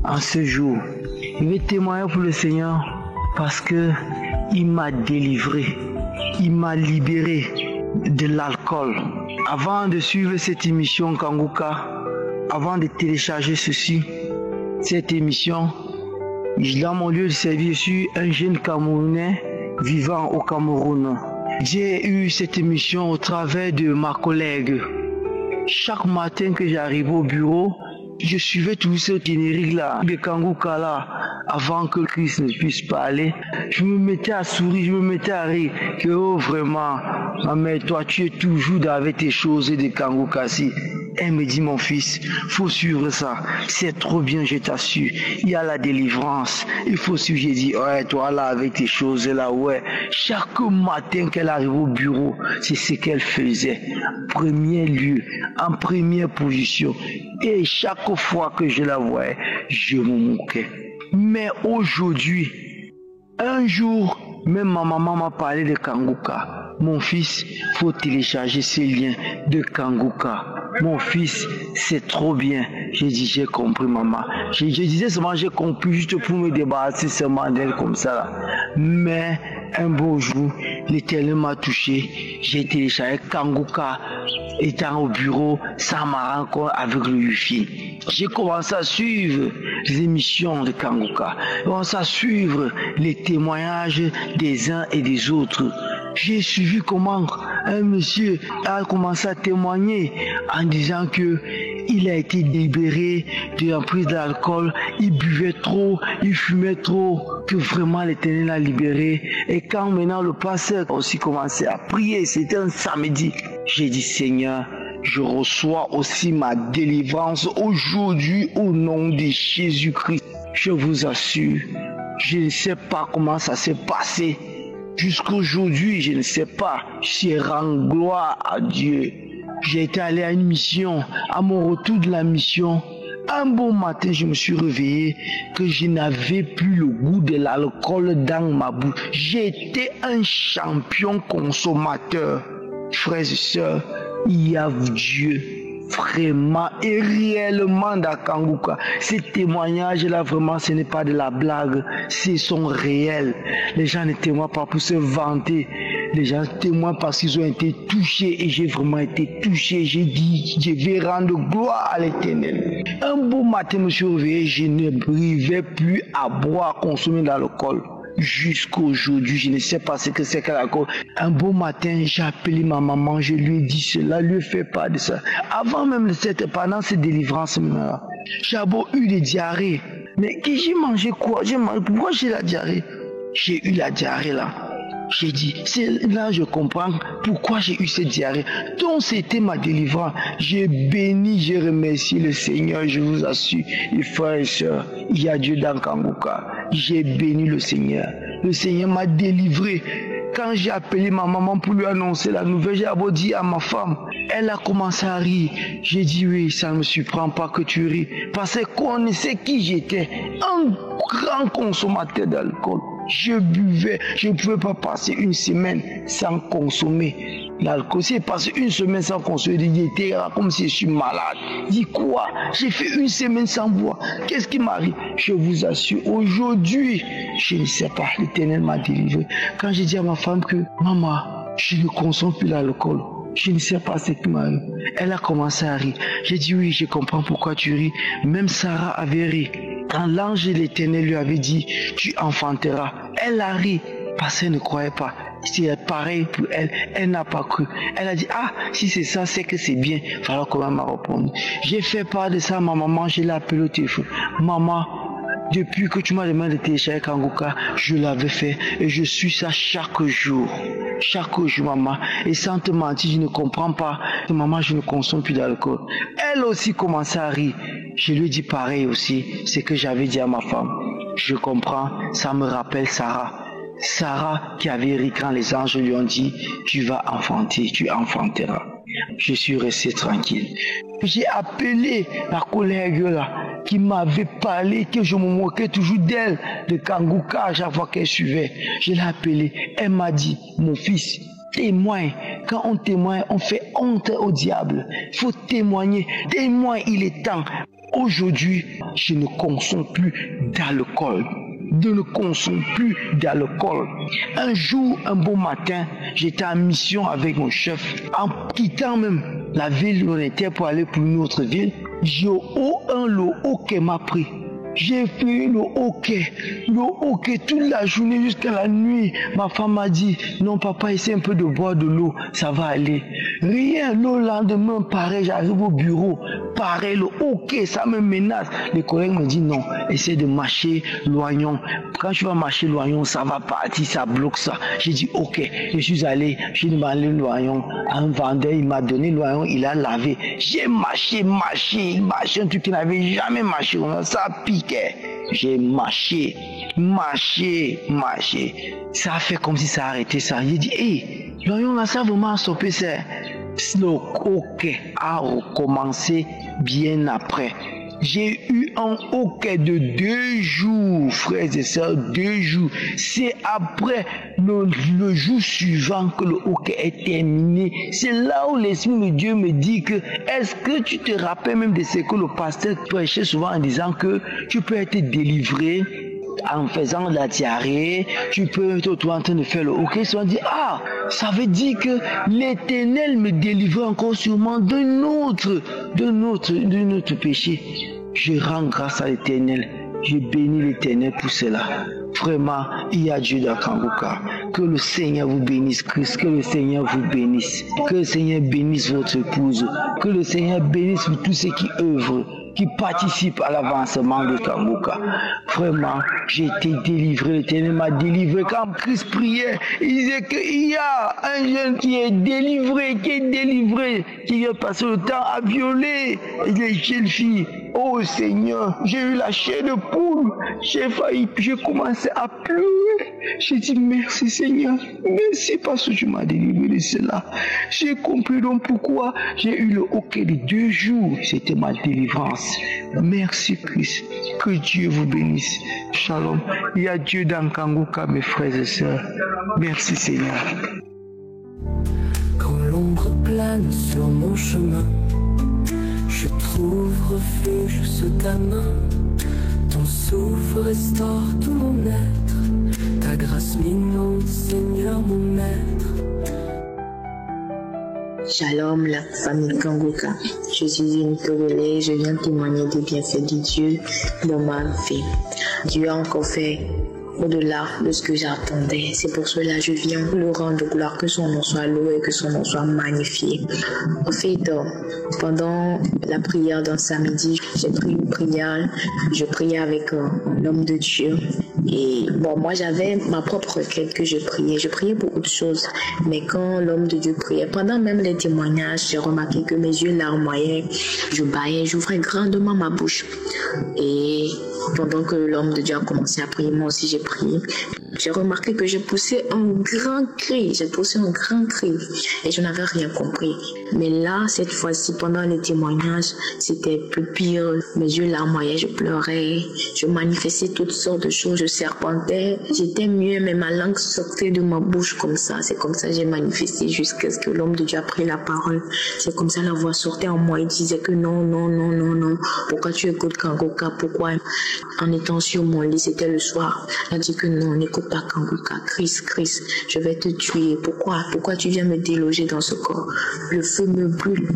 en ce jour. Je vais témoigner pour le Seigneur parce que il m'a délivré, il m'a libéré de l'alcool. Avant de suivre cette émission Kangoka, avant de télécharger cette émission, dans mon lieu de service, je suis un jeune Camerounais vivant au Cameroun. J'ai eu cette émission au travers de ma collègue. Chaque matin que j'arrivais au bureau, je suivais tout ce générique là, de Kangoka là, avant que Christ ne puisse parler. Je me mettais à sourire, je me mettais à rire, que oh vraiment, mais toi tu es toujours avec tes choses de Kangoka si. Elle me dit mon fils, faut suivre ça, c'est trop bien, je t'assure, il y a la délivrance, il faut suivre. J'ai dit, ouais, toi là avec tes choses là, ouais. Chaque matin qu'elle arrive au bureau, c'est ce qu'elle faisait, premier lieu, en première position, et chaque fois que je la voyais, je me moquais. Mais aujourd'hui, un jour, même ma maman m'a parlé de Kangoka. mon fils, faut télécharger ces liens de Kanguka. Mon fils, c'est trop bien. J'ai dit, j'ai compris, maman. Je disais seulement, j'ai compris juste pour me débarrasser seulement d'elle comme ça. Là. Mais un beau jour, l'Éternel m'a touché. J'ai téléchargé Kanguka. Étant au bureau, ça m'a rencontré avec le Wi-Fi. J'ai commencé à suivre les émissions de Kanguka. J'ai commencé à suivre les témoignages des uns et des autres. J'ai suivi comment un monsieur a commencé à témoigner en disant que il a été libéré de l'emprise d'alcool, il buvait trop, il fumait trop, que vraiment l'Éternel l'a libéré. Et quand maintenant le pasteur a aussi commencé à prier, c'était un samedi, j'ai dit Seigneur, je reçois aussi ma délivrance aujourd'hui au nom de Jésus-Christ. Je vous assure, je ne sais pas comment ça s'est passé. Jusqu'aujourd'hui, je ne sais pas. Je rends gloire à Dieu. J'ai été allé à une mission. À mon retour de la mission, un bon matin, je me suis réveillé que je n'avais plus le goût de l'alcool dans ma bouche. J'étais un champion consommateur. Frères et sœurs, il y a Dieu. Vraiment et réellement dans Kanguka. Ces témoignages-là, vraiment, ce n'est pas de la blague, ce sont réels. Les gens ne témoignent pas pour se vanter. Les gens témoignent parce qu'ils ont été touchés et j'ai vraiment été touché. J'ai dit, je vais rendre gloire à l'Éternel. Un beau matin, je me suis réveillé, je ne privais plus à boire, à consommer de l'alcool. Jusqu'aujourd'hui, je ne sais pas ce que c'est que l'alcool. Un beau matin, j'ai appelé ma maman, je lui ai dit cela, lui fais pas de ça. Avant même pendant cette délivrance, j'ai eu des diarrhées. Mais j'ai mangé quoi? Pourquoi j'ai la diarrhée? J'ai eu la diarrhée là. J'ai dit, c'est là je comprends pourquoi j'ai eu cette diarrhée. Donc c'était ma délivrance. J'ai béni, j'ai remercié le Seigneur, je vous assure, les frères et sœurs, il y a Dieu dans Kanguka. J'ai béni le Seigneur. Le Seigneur m'a délivré. Quand j'ai appelé ma maman pour lui annoncer la nouvelle, j'ai d'abord dit à ma femme, elle a commencé à rire. J'ai dit oui, ça ne me surprend pas que tu ris. Parce qu'on connaissait qui j'étais, un grand consommateur d'alcool. Je buvais, je ne pouvais pas passer une semaine sans consommer l'alcool. Si j'ai passé une semaine sans consommer, j'étais comme si je suis malade. Dis quoi? J'ai fait une semaine sans boire. Qu'est-ce qui m'arrive? Je vous assure, aujourd'hui, je ne sais pas, l'Éternel m'a délivré. Quand j'ai dit à ma femme que, maman, je ne consomme plus l'alcool. Je ne sais pas ce qui m'arrive. Elle a commencé à rire. J'ai dit oui, je comprends pourquoi tu ris. Même Sarah avait ri. Quand l'ange de l'Éternel lui avait dit, tu enfanteras, elle a ri parce qu'elle ne croyait pas. C'est pareil pour elle, elle n'a pas cru. Elle a dit, ah, si c'est ça, c'est que c'est bien. Il fallait quand même répondre. J'ai fait part de ça à ma maman, je l'ai appelée au téléphone. Maman, depuis que tu m'as demandé de télécharger Kanguka, je l'avais fait et je suis ça chaque jour. Chaque jour, maman. Et sans te mentir, je ne comprends pas. Maman, je ne consomme plus d'alcool. Elle aussi commençait à rire. Je lui ai dit pareil aussi, ce que j'avais dit à ma femme. Je comprends, ça me rappelle Sarah. Sarah qui avait ri quand les anges lui ont dit, tu vas enfanter, tu enfanteras. Je suis resté tranquille. J'ai appelé la collègue là, qui m'avait parlé, que je me moquais toujours d'elle, de Kanguka à chaque fois qu'elle suivait. Je l'ai appelée, elle m'a dit, mon fils, témoigne. Quand on témoigne, on fait honte au diable. Il faut témoigner. Témoigne, il est temps. Aujourd'hui, je ne consomme plus d'alcool. Je ne consomme plus d'alcool. Un jour, un beau matin, j'étais en mission avec mon chef. En quittant même la ville où on était pour aller pour une autre ville, le hockey m'a pris. J'ai fait le hockey toute la journée jusqu'à la nuit. Ma femme m'a dit, non papa, essaie un peu de boire de l'eau, ça va aller. Rien, le lendemain, pareil, j'arrive au bureau, pareil, le hockey, ça me menace. Les collègues me disent, non, essaie de marcher l'oignon. Quand tu vas marcher l'oignon, ça va partir, ça bloque ça. J'ai dit, ok, je suis allé, j'ai demandé l'oignon. Un vendeur, il m'a donné l'oignon, il a lavé. J'ai marché, un truc qui n'avait jamais marché, ça pique. J'ai marché. Ça a fait comme si ça arrêtait ça. J'ai dit, hé, l'oignon là, ça a vraiment stoppé ça. Le hockey a recommencé bien après. J'ai eu un hoquet de 2 jours, frères et sœurs, 2 jours. C'est après le jour suivant que le hoquet est terminé. C'est là où l'Esprit de Dieu me dit que, est-ce que tu te rappelles même de ce que le pasteur prêchait souvent en disant que tu peux être délivré en faisant la diarrhée, tu peux être en train de faire le hoquet, on dit, ah, ça veut dire que l'Éternel me délivre encore sûrement d'un autre péché. Je rends grâce à l'Éternel, je bénis l'Éternel pour cela. Vraiment, il y a Dieu dans Kangoka. Que le Seigneur vous bénisse, Christ, que le Seigneur vous bénisse, que le Seigneur bénisse votre épouse, que le Seigneur bénisse tous ceux qui œuvrent, qui participent à l'avancement de Kangoka. Vraiment, j'ai été délivré, l'Éternel m'a délivré. Quand Christ priait, il disait qu'il y a un jeune qui est délivré, qui vient passer le temps à violer les jeunes filles. Oh Seigneur, j'ai eu la chair de poule, j'ai commencé à pleurer. J'ai dit merci Seigneur, merci parce que tu m'as délivré de cela. J'ai compris donc pourquoi j'ai eu le hoquet de 2 jours, c'était ma délivrance. Merci Christ, que Dieu vous bénisse. Shalom, il y a Dieu dans Kangoka, mes frères et sœurs. Merci Seigneur. Quand l'ombre plane sur mon chemin, je trouve refuge sous ta main. Ton souffle restaure tout mon être. Ta grâce m'inonde, Seigneur mon maître. Shalom, la famille Kangoka. Je suis une Togolaise, je viens témoigner des bienfaits de Dieu dans ma vie. Dieu a encore fait au-delà de ce que j'attendais. C'est pour cela que je viens le rendre gloire, que son nom soit loué, que son nom soit magnifié. En fait, pendant la prière d'un samedi, j'ai pris une prière, je priais avec l'homme de Dieu. Et bon, moi j'avais ma propre requête que je priais pour autre chose. Mais quand l'homme de Dieu priait, pendant même les témoignages, j'ai remarqué que mes yeux larmoyaient, je bâillais, j'ouvrais grandement ma bouche. Et pendant que l'homme de Dieu a commencé à prier, moi aussi j'ai prié. J'ai remarqué que j'ai poussé un grand cri, et je n'avais rien compris. Mais là, cette fois-ci, pendant les témoignages, c'était plus pire. Mes yeux larmoyaient, je pleurais, je manifestais toutes sortes de choses, je serpentais. J'étais mieux, mais ma langue sortait de ma bouche comme ça. C'est comme ça que j'ai manifesté jusqu'à ce que l'homme de Dieu a pris la parole. C'est comme ça la voix sortait en moi. Il disait que non. Pourquoi tu écoutes Kangoka? Pourquoi? En étant sur mon lit, c'était le soir. Il a dit que non, n'écoute pas Kangoka. Christ, je vais te tuer. Pourquoi tu viens me déloger dans ce corps? Le feu me brûle.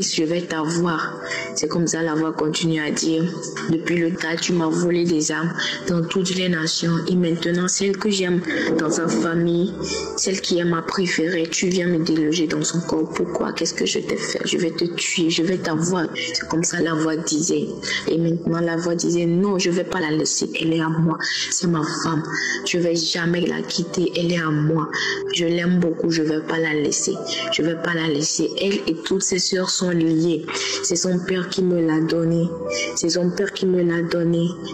Je vais t'avoir. C'est comme ça la voix continue à dire. Depuis le tas, tu m'as volé des âmes dans toutes les nations. Et maintenant, celle que j'aime dans sa famille, celle qui est ma préférée, tu viens me déloger dans son corps. Pourquoi? Qu'est-ce que je t'ai fait? Je vais te tuer, je vais t'avoir. C'est comme ça la voix disait. Et maintenant, la voix disait, non, je vais pas la laisser. Elle est à moi. C'est ma femme. Je vais jamais la quitter. Elle est à moi. Je l'aime beaucoup. Je vais pas la laisser. Elle et toutes ses sœurs sont liées. C'est son père qui me l'a donné.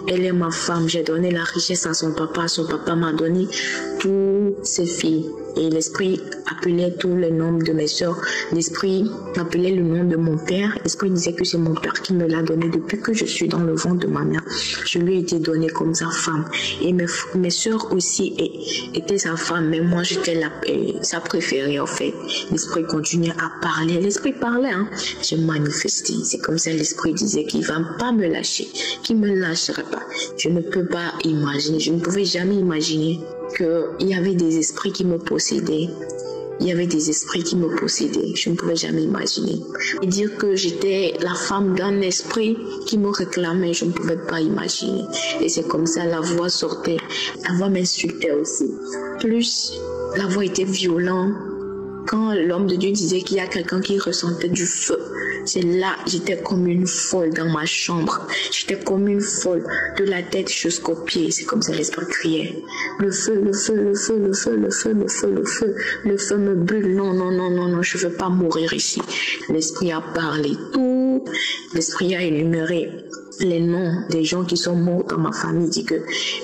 Elle est ma femme. J'ai donné la richesse à son papa. Son papa m'a donné toutes ses filles. Et l'esprit appelait tout le nom de mes soeurs. L'esprit appelait le nom de mon père. L'esprit disait que c'est mon père qui me l'a donné depuis que je suis dans le ventre de ma mère. Je lui ai été donné comme sa femme. Et mes soeurs aussi étaient sa femme. Mais moi, j'étais sa préférée en fait. L'esprit continuait à parler. L'esprit parlait. J'ai manifesté. C'est comme ça l'esprit disait qu'il ne va pas me lâcher. Qu'il ne me lâcherait pas. Je ne peux pas imaginer. Je ne pouvais jamais imaginer qu'il y avait des esprits qui me possédaient. Je ne pouvais jamais imaginer. Et dire que j'étais la femme d'un esprit qui me réclamait, je ne pouvais pas imaginer. Et c'est comme ça la voix sortait. La voix m'insultait aussi. Plus la voix était violente. Quand l'homme de Dieu disait qu'il y a quelqu'un qui ressentait du feu, c'est là, j'étais comme une folle dans ma chambre. J'étais comme une folle, de la tête jusqu'aux pieds. C'est comme ça l'esprit criait. Le feu me brûle. Non, je veux pas mourir ici. L'esprit a parlé. Tout tout. L'Esprit a énuméré les noms des gens qui sont morts dans ma famille. Il dit que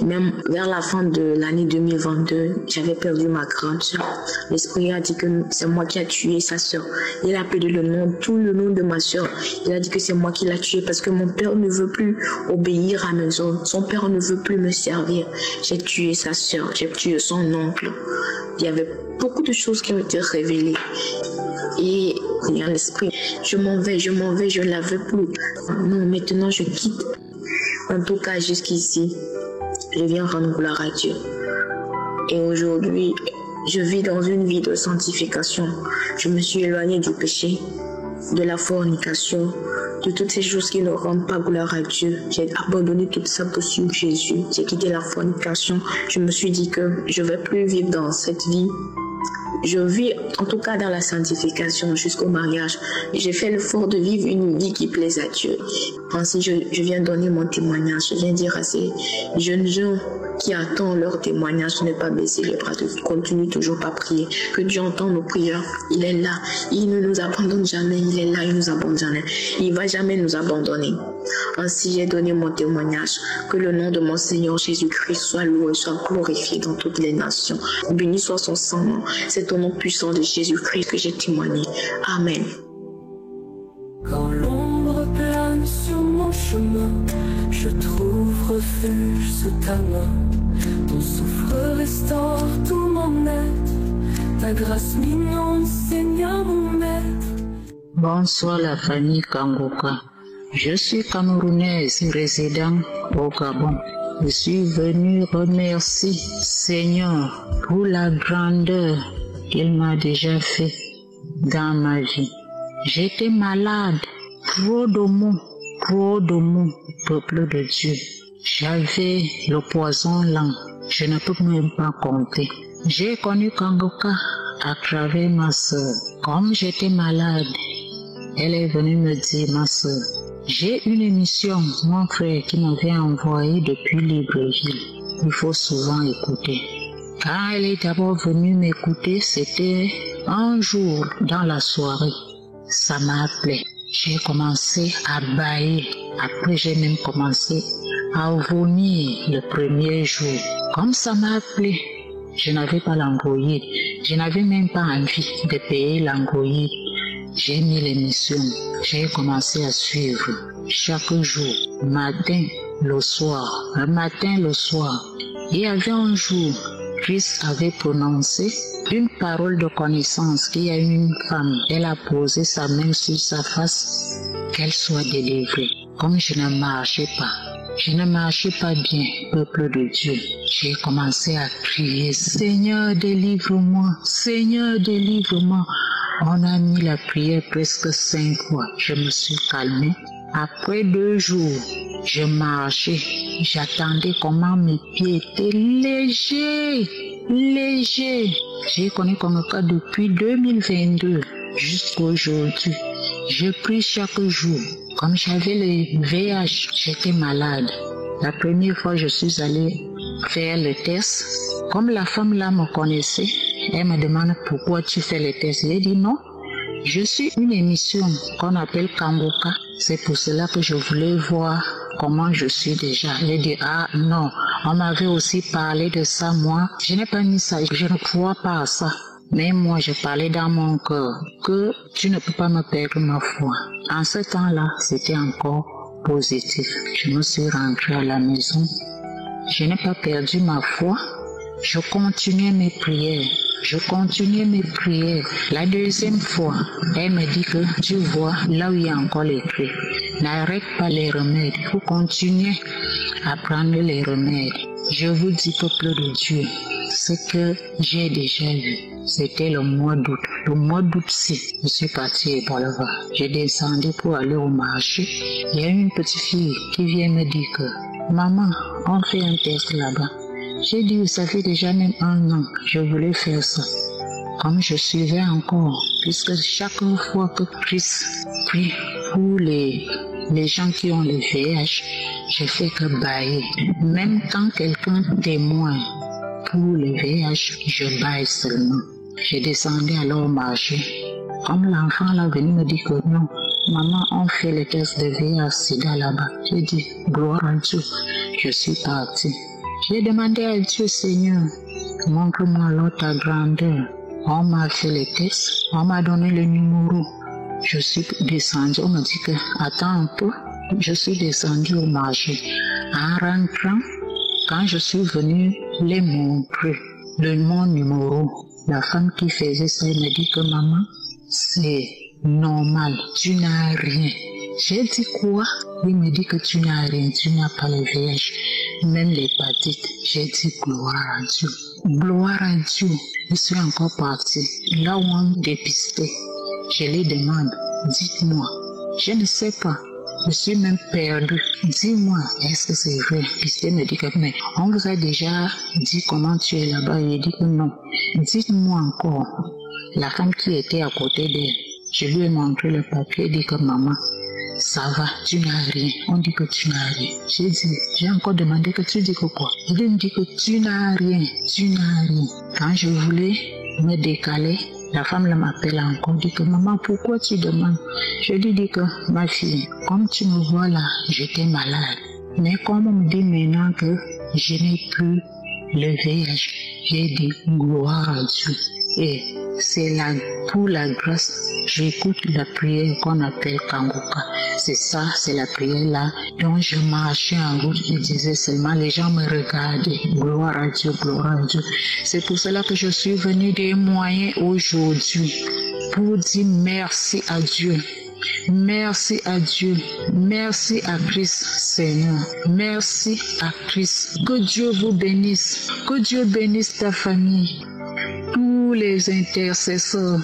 même vers la fin de l'année 2022, j'avais perdu ma grande soeur. L'Esprit a dit que c'est moi qui a tué sa soeur. Il a appelé tout le nom de ma soeur. Il a dit que c'est moi qui l'a tué parce que mon père ne veut plus obéir à mes ordres. Son père ne veut plus me servir. J'ai tué sa soeur, j'ai tué son oncle. Il y avait beaucoup de choses qui ont été révélées. Et il y a l'Esprit, je m'en vais, je ne la veux plus. Non, maintenant je quitte. En tout cas, jusqu'ici, je viens rendre gloire à Dieu. Et aujourd'hui, je vis dans une vie de sanctification. Je me suis éloignée du péché, de la fornication, de toutes ces choses qui ne rendent pas gloire à Dieu. J'ai abandonné tout ça pour suivre Jésus. J'ai quitté la fornication. Je me suis dit que je ne vais plus vivre dans cette vie. Je vis en tout cas dans la sanctification jusqu'au mariage. J'ai fait l'effort de vivre une vie qui plaise à Dieu. Ainsi, je viens donner mon témoignage. Je viens dire à ces jeunes gens qui attendent leur témoignage de ne pas baisser les bras, de continuer toujours à prier. Que Dieu entend nos prières. Il est là. Il ne nous abandonne jamais. Il est là. Il nous abandonne jamais. Il ne va jamais nous abandonner. Ainsi, j'ai donné mon témoignage. Que le nom de mon Seigneur Jésus-Christ soit loué, soit glorifié dans toutes les nations. Béni soit son sang. C'est au nom puissant de Jésus-Christ que j'ai témoigné. Amen. Quand l'ombre plane sur mon chemin, je trouve refuge sous ta main. Ton souffle restaure tout mon être. Ta grâce mignonne, Seigneur mon maître. Bonsoir la famille Kangoka. Je suis camerounaise résident au Gabon. Je suis venu remercier Seigneur pour la grandeur qu'il m'a déjà fait dans ma vie. J'étais malade, trop de mots, peuple de Dieu. J'avais le poison lent, je ne peux même pas compter. J'ai connu Kangoka à travers ma soeur. Comme j'étais malade, elle est venue me dire, ma soeur, j'ai une émission, mon frère qui m'avait envoyé depuis Libreville. Il faut souvent écouter. Quand elle est d'abord venue m'écouter, c'était un jour dans la soirée. Ça m'a appelé. J'ai commencé à bâiller. Après, j'ai même commencé à vomir le premier jour. Comme ça m'a appelé, je n'avais pas l'angoïde. Je n'avais même pas envie de payer l'angoïde. J'ai mis l'émission. J'ai commencé à suivre chaque jour, matin, le soir, le matin, le soir. Il y avait un jour, Christ avait prononcé une parole de connaissance qu'il y a une femme. Elle a posé sa main sur sa face, qu'elle soit délivrée. Comme je ne marchais pas bien, peuple de Dieu. J'ai commencé à crier, Seigneur, délivre-moi, Seigneur, délivre-moi. On a mis la prière presque 5 fois. Je me suis calmée. Après 2 jours, je marchais. J'attendais comment mes pieds étaient légers. J'ai connu Kangoka depuis 2022 jusqu'à aujourd'hui. Je prie chaque jour. Comme j'avais le VIH, j'étais malade. La première fois, je suis allée faire le test. Comme la femme là me connaissait, elle me demande pourquoi tu fais le test. J'ai dit non, je suis une émission qu'on appelle Kangoka. C'est pour cela que je voulais voir comment je suis déjà. J'ai dit ah non, on m'avait aussi parlé de ça moi. Je n'ai pas mis ça, je ne crois pas à ça. Mais moi, je parlais dans mon cœur que tu ne peux pas me perdre ma foi. En ce temps-là, c'était encore positif. Je me suis rentrée à la maison. Je n'ai pas perdu ma foi. Je continuais mes prières. La deuxième fois, elle me dit que tu vois, là où il y a encore les traits, n'arrête pas les remèdes. Il faut continuer à prendre les remèdes. Je vous dis, peuple de Dieu, ce que j'ai déjà vu, c'était le mois d'août. Le mois d'août-ci, je suis partie à Bolova. J'ai descendu pour aller au marché. Il y a une petite fille qui vient me dire que maman, on fait un test là-bas. J'ai dit, ça fait déjà même 1 an, je voulais faire ça. Comme je suivais encore, puisque chaque fois que Christ prie pour les gens qui ont le VIH, je fais que bailler. Même quand quelqu'un témoigne pour le VIH, je baille seulement. J'ai descendu alors au marché. Comme l'enfant là venu me dire que non, maman, on fait les tests de VIH/SIDA là-bas. J'ai dit, gloire à Dieu. Je suis partie. J'ai demandé à Dieu, Seigneur, montre-moi l'autre grandeur. On m'a fait les tests, on m'a donné le numéro. Je suis descendue, on m'a dit que, attends un peu, je suis descendue au marché. En rentrant, quand je suis venue les montrer mon numéro, la femme qui faisait ça, elle me dit que maman, c'est normal, tu n'as rien. J'ai dit quoi? Il me dit que tu n'as rien, tu n'as pas le VIH, même l'hépatite. J'ai dit gloire à Dieu. Gloire à Dieu. Je suis encore partie. Là où on dépistait, je les demande, dites-moi, je ne sais pas. Je suis même perdue. Dis-moi, est-ce que c'est vrai? Pisté me dit que mais on vous a déjà dit comment tu es là-bas. Il dit que non. Dites-moi encore. La femme qui était à côté d'elle, je lui ai montré le papier, dit que maman, ça va, tu n'as rien. On dit que tu n'as rien. J'ai encore demandé que tu dis que quoi? Il me dit que tu n'as rien, tu n'as rien. Quand je voulais me décaler, la femme m'appelle encore, dit que maman, pourquoi tu demandes? Je lui dis que ma fille, comme tu me vois là, j'étais malade. Mais comme on me dit maintenant que je n'ai plus le VIH, j'ai dit gloire à Dieu. Et c'est là, pour la grâce, j'écoute la prière qu'on appelle Kangoka. C'est ça, c'est la prière là dont je marchais en route, je disais seulement, les gens me regardaient. Gloire à Dieu, gloire à Dieu. C'est pour cela que je suis venue témoigner aujourd'hui pour dire merci à Dieu. Merci à Dieu, merci à Christ Seigneur, merci à Christ. Que Dieu vous bénisse, que Dieu bénisse ta famille, tous les intercesseurs.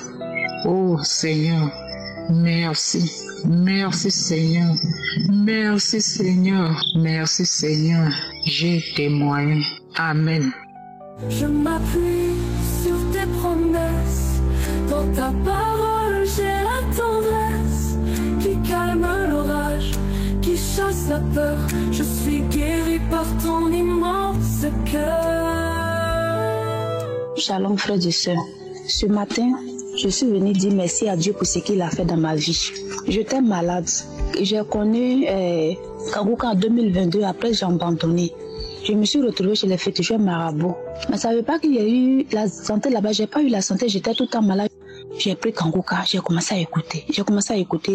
Oh Seigneur, merci, merci Seigneur, merci Seigneur, merci Seigneur. J'ai témoigné. Amen. Je m'appuie sur tes promesses, dans ta parole j'ai la tendresse qui calme l'orage, qui chasse la peur. Je suis guéri par ton immense cœur. Shalom frères et sœurs. Ce matin, je suis venue dire merci à Dieu pour ce qu'il a fait dans ma vie. J'étais malade. J'ai connu Kangoka en 2022, après j'ai abandonné. Je me suis retrouvée chez les féticheurs marabouts. Mais je ne savais pas qu'il y a eu la santé là-bas. J'ai pas eu la santé, j'étais tout le temps malade. J'ai pris Kangoka, j'ai commencé à écouter. J'ai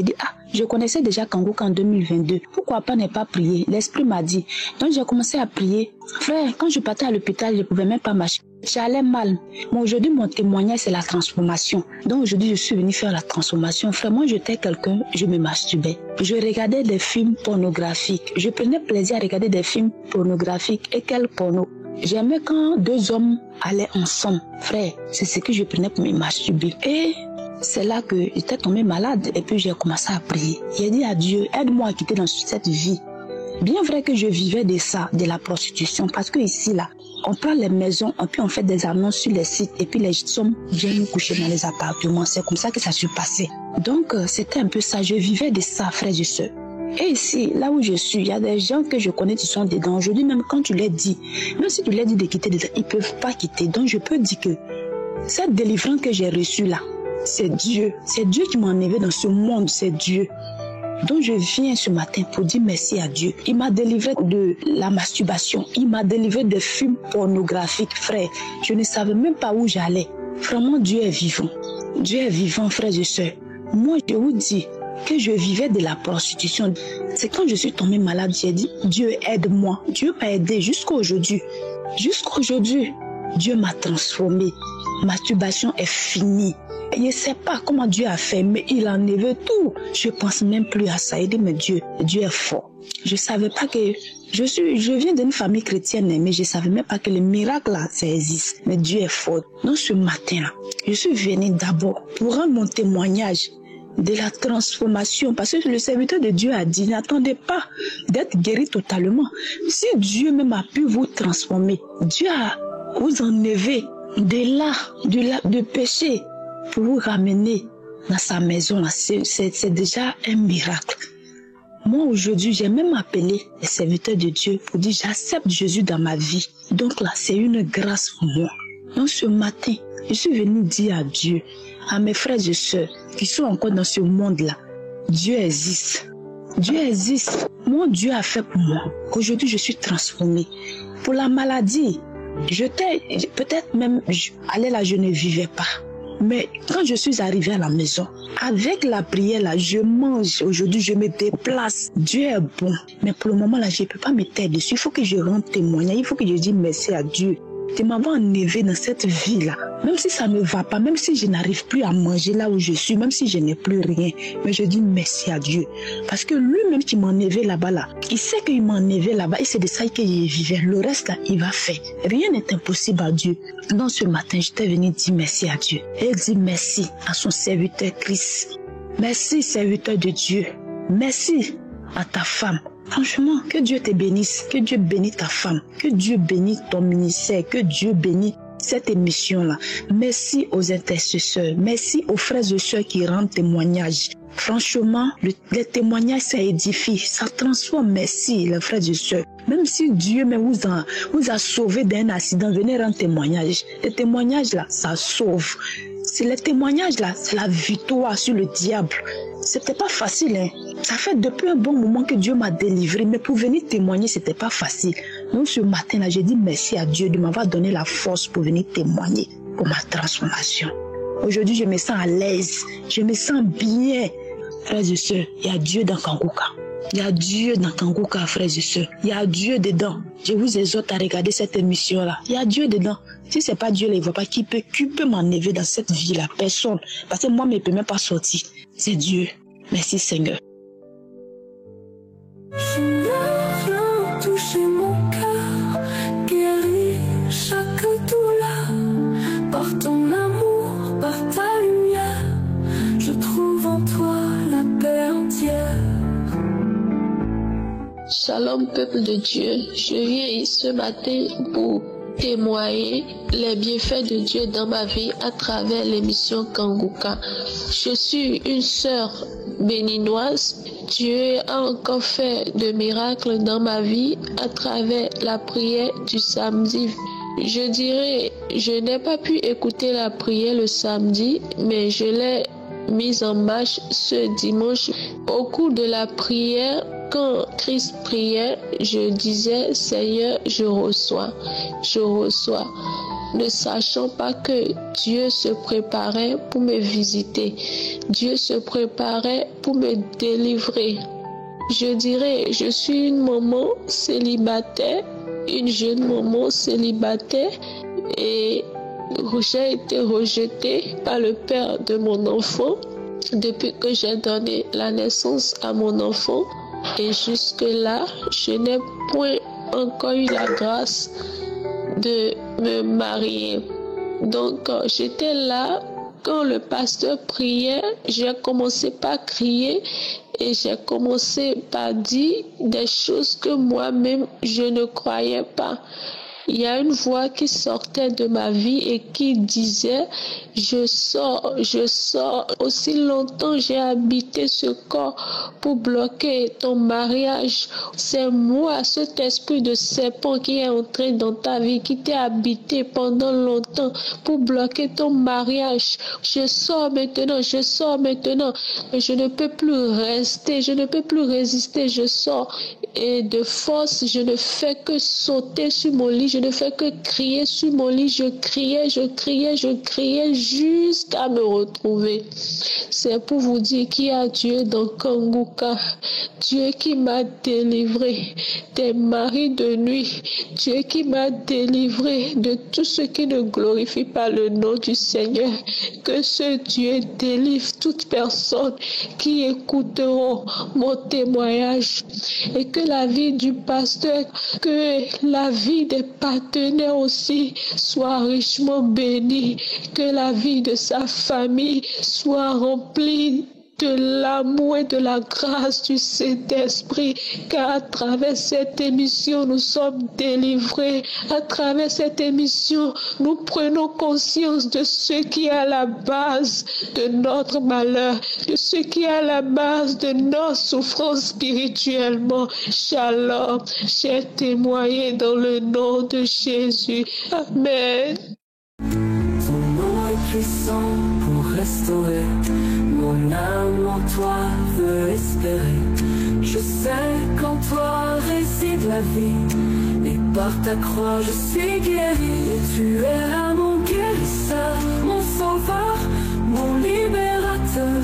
dit, je connaissais déjà Kangoka en 2022. Pourquoi pas ne pas prier? L'esprit m'a dit. Donc j'ai commencé à prier. Frère, quand je partais à l'hôpital, je ne pouvais même pas marcher. J'allais mal. Mais aujourd'hui, mon témoignage, c'est la transformation. Donc aujourd'hui, je suis venue faire la transformation. Frère, moi, j'étais quelqu'un, je me masturbais. Je regardais des films pornographiques. Je prenais plaisir à regarder des films pornographiques. Et quel porno? J'aimais quand deux hommes allaient ensemble. Frère, c'est ce que je prenais pour me masturber. Et c'est là que j'étais tombée malade. Et puis j'ai commencé à prier. J'ai dit à Dieu, aide-moi à quitter dans cette vie. Bien vrai que je vivais de ça, de la prostitution. Parce que ici, là, on prend les maisons, et puis on fait des annonces sur les sites. Et puis les hommes viennent nous coucher dans les appartements. C'est comme ça que ça se passait. Donc c'était un peu ça. Je vivais de ça, frères et sœurs. Et ici, là où je suis, il y a des gens que je connais qui sont dedans. Aujourd'hui, même quand tu les dis, même si tu les dis de quitter dedans, ils ne peuvent pas quitter. Donc je peux dire que cette délivrance que j'ai reçue là, c'est Dieu. C'est Dieu qui m'a enlevé dans ce monde, c'est Dieu. Donc je viens ce matin pour dire merci à Dieu. Il m'a délivré de la masturbation. Il m'a délivré des films pornographiques, frère. Je ne savais même pas où j'allais. Vraiment, Dieu est vivant. Dieu est vivant, frères et sœurs. Moi, je vous dis que je vivais de la prostitution. C'est quand je suis tombée malade, j'ai dit, Dieu aide-moi. Dieu m'a aidé jusqu'à aujourd'hui. Jusqu'à aujourd'hui, Dieu m'a transformé. Masturbation est finie. Je ne sais pas comment Dieu a fait, mais il a enlevé tout. Je ne pense même plus à ça. Il dit, mais Dieu est fort. Je ne savais pas que... Je viens d'une famille chrétienne, mais je ne savais même pas que le miracle là, ça existe. Mais Dieu est fort. Donc ce matin-là, je suis venue d'abord pour rendre mon témoignage de la transformation, parce que le serviteur de Dieu a dit, n'attendez pas d'être guéri totalement. Si Dieu même a pu vous transformer, Dieu a vous enlevé de péché pour vous ramener dans sa maison, c'est déjà un miracle. Moi aujourd'hui, j'ai même appelé les serviteurs de Dieu pour dire, j'accepte Jésus dans ma vie. Donc là, c'est une grâce pour moi. Donc ce matin, je suis venue dire à Dieu, à mes frères et sœurs qui sont encore dans ce monde-là, Dieu existe. Dieu existe. Mon Dieu a fait pour moi. Aujourd'hui, je suis transformée. Pour la maladie, peut-être même, je ne vivais pas. Mais quand je suis arrivée à la maison, avec la prière là, je mange. Aujourd'hui, je me déplace. Dieu est bon. Mais pour le moment là, je ne peux pas me taire dessus. Il faut que je rende témoignage. Il faut que je dise merci à Dieu de m'avoir enlevé dans cette vie-là. Même si ça ne va pas, même si je n'arrive plus à manger là où je suis, même si je n'ai plus rien, mais je dis merci à Dieu. Parce que lui-même qui m'a enlevé là-bas, là, il sait qu'il m'a enlevé là-bas et c'est de ça que je vivais. Le reste là, il va faire. Rien n'est impossible à Dieu. Donc ce matin, j'étais venu dire merci à Dieu. Et dire merci à son serviteur Christ. Merci, serviteur de Dieu. Merci à ta femme. Franchement, que Dieu te bénisse, que Dieu bénisse ta femme, que Dieu bénisse ton ministère, que Dieu bénisse cette émission-là. Merci aux intercesseurs, merci aux frères et sœurs qui rendent témoignage. Franchement, les témoignages, ça édifie, ça transforme. Merci les frères et sœurs. Même si Dieu vous a sauvé d'un accident, venez rendre témoignage. Les témoignages là, ça sauve. C'est les témoignages là, c'est la victoire sur le diable. C'était pas facile, hein. Ça fait depuis un bon moment que Dieu m'a délivré, mais pour venir témoigner, c'était pas facile. Donc ce matin-là, j'ai dit merci à Dieu de m'avoir donné la force pour venir témoigner pour ma transformation. Aujourd'hui, je me sens à l'aise, je me sens bien. Frères et sœurs, il y a Dieu dans Kanguka. Il y a Dieu dans Kanguka, frères et sœurs. Il y a Dieu dedans. Je vous exhorte à regarder cette émission-là. Il y a Dieu dedans. Si c'est pas Dieu, il ne voit pas qui peut m'enlever dans cette vie-là. Personne. Parce que moi, je ne peux même pas sortir. C'est Dieu. Merci Seigneur. Je viens toucher mon cœur, guérir chaque douleur. Par ton amour, par ta lumière, je trouve en toi la paix entière. Shalom peuple de Dieu, je viens ce matin pour témoigner les bienfaits de Dieu dans ma vie à travers l'émission Kanguka. Je suis une sœur béninoise. Dieu a encore fait de miracles dans ma vie à travers la prière du samedi. Je dirais, je n'ai pas pu écouter la prière le samedi, mais je l'ai mise en marche ce dimanche. Au cours de la prière, quand Christ priait, je disais, Seigneur, je reçois, ne sachant pas que Dieu se préparait pour me visiter, Dieu se préparait pour me délivrer. Je dirais, je suis une maman célibataire, une jeune maman célibataire, et j'ai été rejetée par le père de mon enfant depuis que j'ai donné la naissance à mon enfant. Et jusque-là, je n'ai point encore eu la grâce de me marier. Donc, j'étais là, quand le pasteur priait, j'ai commencé par crier et j'ai commencé par dire des choses que moi-même, je ne croyais pas. Il y a une voix qui sortait de ma vie et qui disait, je sors. Aussi longtemps j'ai habité ce corps pour bloquer ton mariage. C'est moi, cet esprit de serpent qui est entré dans ta vie, qui t'a habité pendant longtemps pour bloquer ton mariage. Je sors maintenant. Je ne peux plus rester, je ne peux plus résister, je sors. Et de force, je ne fais que sauter sur mon lit, je ne fais que crier sur mon lit, je criais jusqu'à me retrouver. C'est pour vous dire qu'il y a Dieu dans Kanguka, Dieu qui m'a délivré des maris de nuit, Dieu qui m'a délivré de tout ce qui ne glorifie pas le nom du Seigneur. Que ce Dieu délivre toute personne qui écouteront mon témoignage, et que la vie du pasteur, que la vie des partenaires aussi soit richement bénie, que la vie de sa famille soit remplie de l'amour et de la grâce du Saint-Esprit, car à travers cette émission, nous sommes délivrés. À travers cette émission, nous prenons conscience de ce qui est à la base de notre malheur, de ce qui est à la base de nos souffrances spirituellement. Shalom, j'ai témoigné dans le nom de Jésus. Amen. Ton nom est puissant pour restaurer. Mon âme en toi veut espérer. Je sais qu'en toi réside la vie. Et par ta croix je suis guéri. Et tu es là mon guérisseur, mon sauveur, mon libérateur.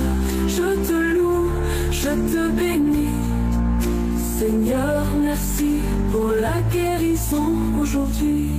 Je te loue, je te bénis. Seigneur, merci pour la guérison aujourd'hui.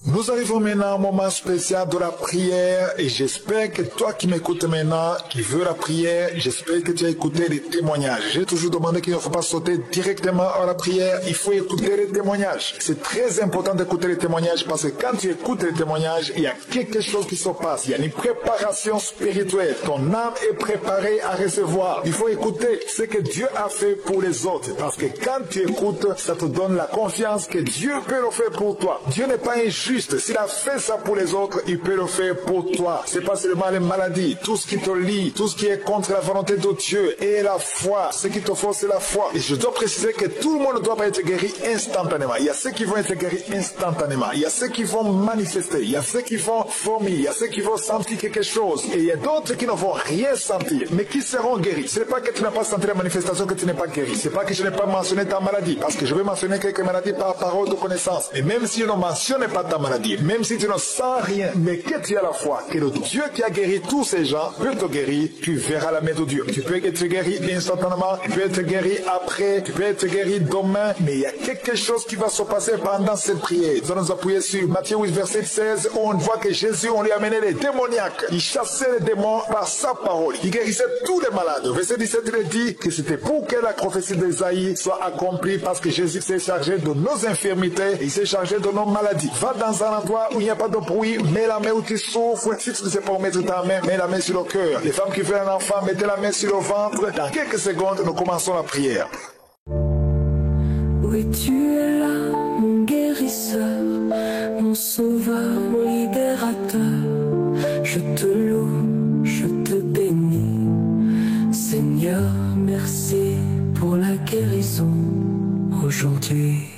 Nous arrivons maintenant au moment spécial de la prière et j'espère que toi qui m'écoutes maintenant, qui veux la prière, j'espère que tu as écouté les témoignages. J'ai toujours demandé qu'il ne faut pas sauter directement à la prière, il faut écouter les témoignages. C'est très important d'écouter les témoignages parce que quand tu écoutes les témoignages, il y a quelque chose qui se passe. Il y a une préparation spirituelle. Ton âme est préparée à recevoir. Il faut écouter ce que Dieu a fait pour les autres parce que quand tu écoutes, ça te donne la confiance que Dieu peut le faire pour toi. Dieu n'est pas injuste. S'il a fait ça pour les autres, il peut le faire pour toi. C'est pas seulement les maladies, tout ce qui te lie, tout ce qui est contre la volonté de Dieu et la foi. Ce qu'il te faut, c'est la foi. Et je dois préciser que tout le monde ne doit pas être guéri instantanément. Il y a ceux qui vont être guéris instantanément. Il y a ceux qui vont manifester. Il y a ceux qui vont vomir. Il y a ceux qui vont sentir quelque chose. Et il y a d'autres qui ne vont rien sentir, mais qui seront guéris. Ce n'est pas que tu n'as pas senti la manifestation que tu n'es pas guéri. Ce n'est pas que je n'ai pas mentionné ta maladie, parce que je vais mentionner quelques maladies par parole de connaissance. Et même si je ne mentionne pas ta maladie, même si tu ne sens rien, mais que tu as la foi, que le Dieu qui a guéri tous ces gens peut te guérir, tu verras la main de Dieu. Tu peux être guéri instantanément, tu peux être guéri après, tu peux être guéri demain, mais il y a quelque chose qui va se passer pendant cette prière. Nous allons nous appuyer sur Matthieu 8, verset 16, où on voit que Jésus, on lui a amené les démoniaques. Il chassait les démons par sa parole. Il guérissait tous les malades. Verset 17, il dit que c'était pour que la prophétie d'Ésaïe soit accomplie, parce que Jésus s'est chargé de nos infirmités, il s'est chargé de nos maladies. Va dans un endroit où il n'y a pas de bruit, mets la main où tu souffres. Si tu ne sais pas où mettre ta main, mets la main sur le cœur. Les femmes qui veulent un enfant, mettez la main sur le ventre. Dans quelques secondes, nous commençons la prière. Oui, tu es là, mon guérisseur, mon sauveur, mon libérateur. Je te loue, je te bénis. Seigneur, merci pour la guérison aujourd'hui.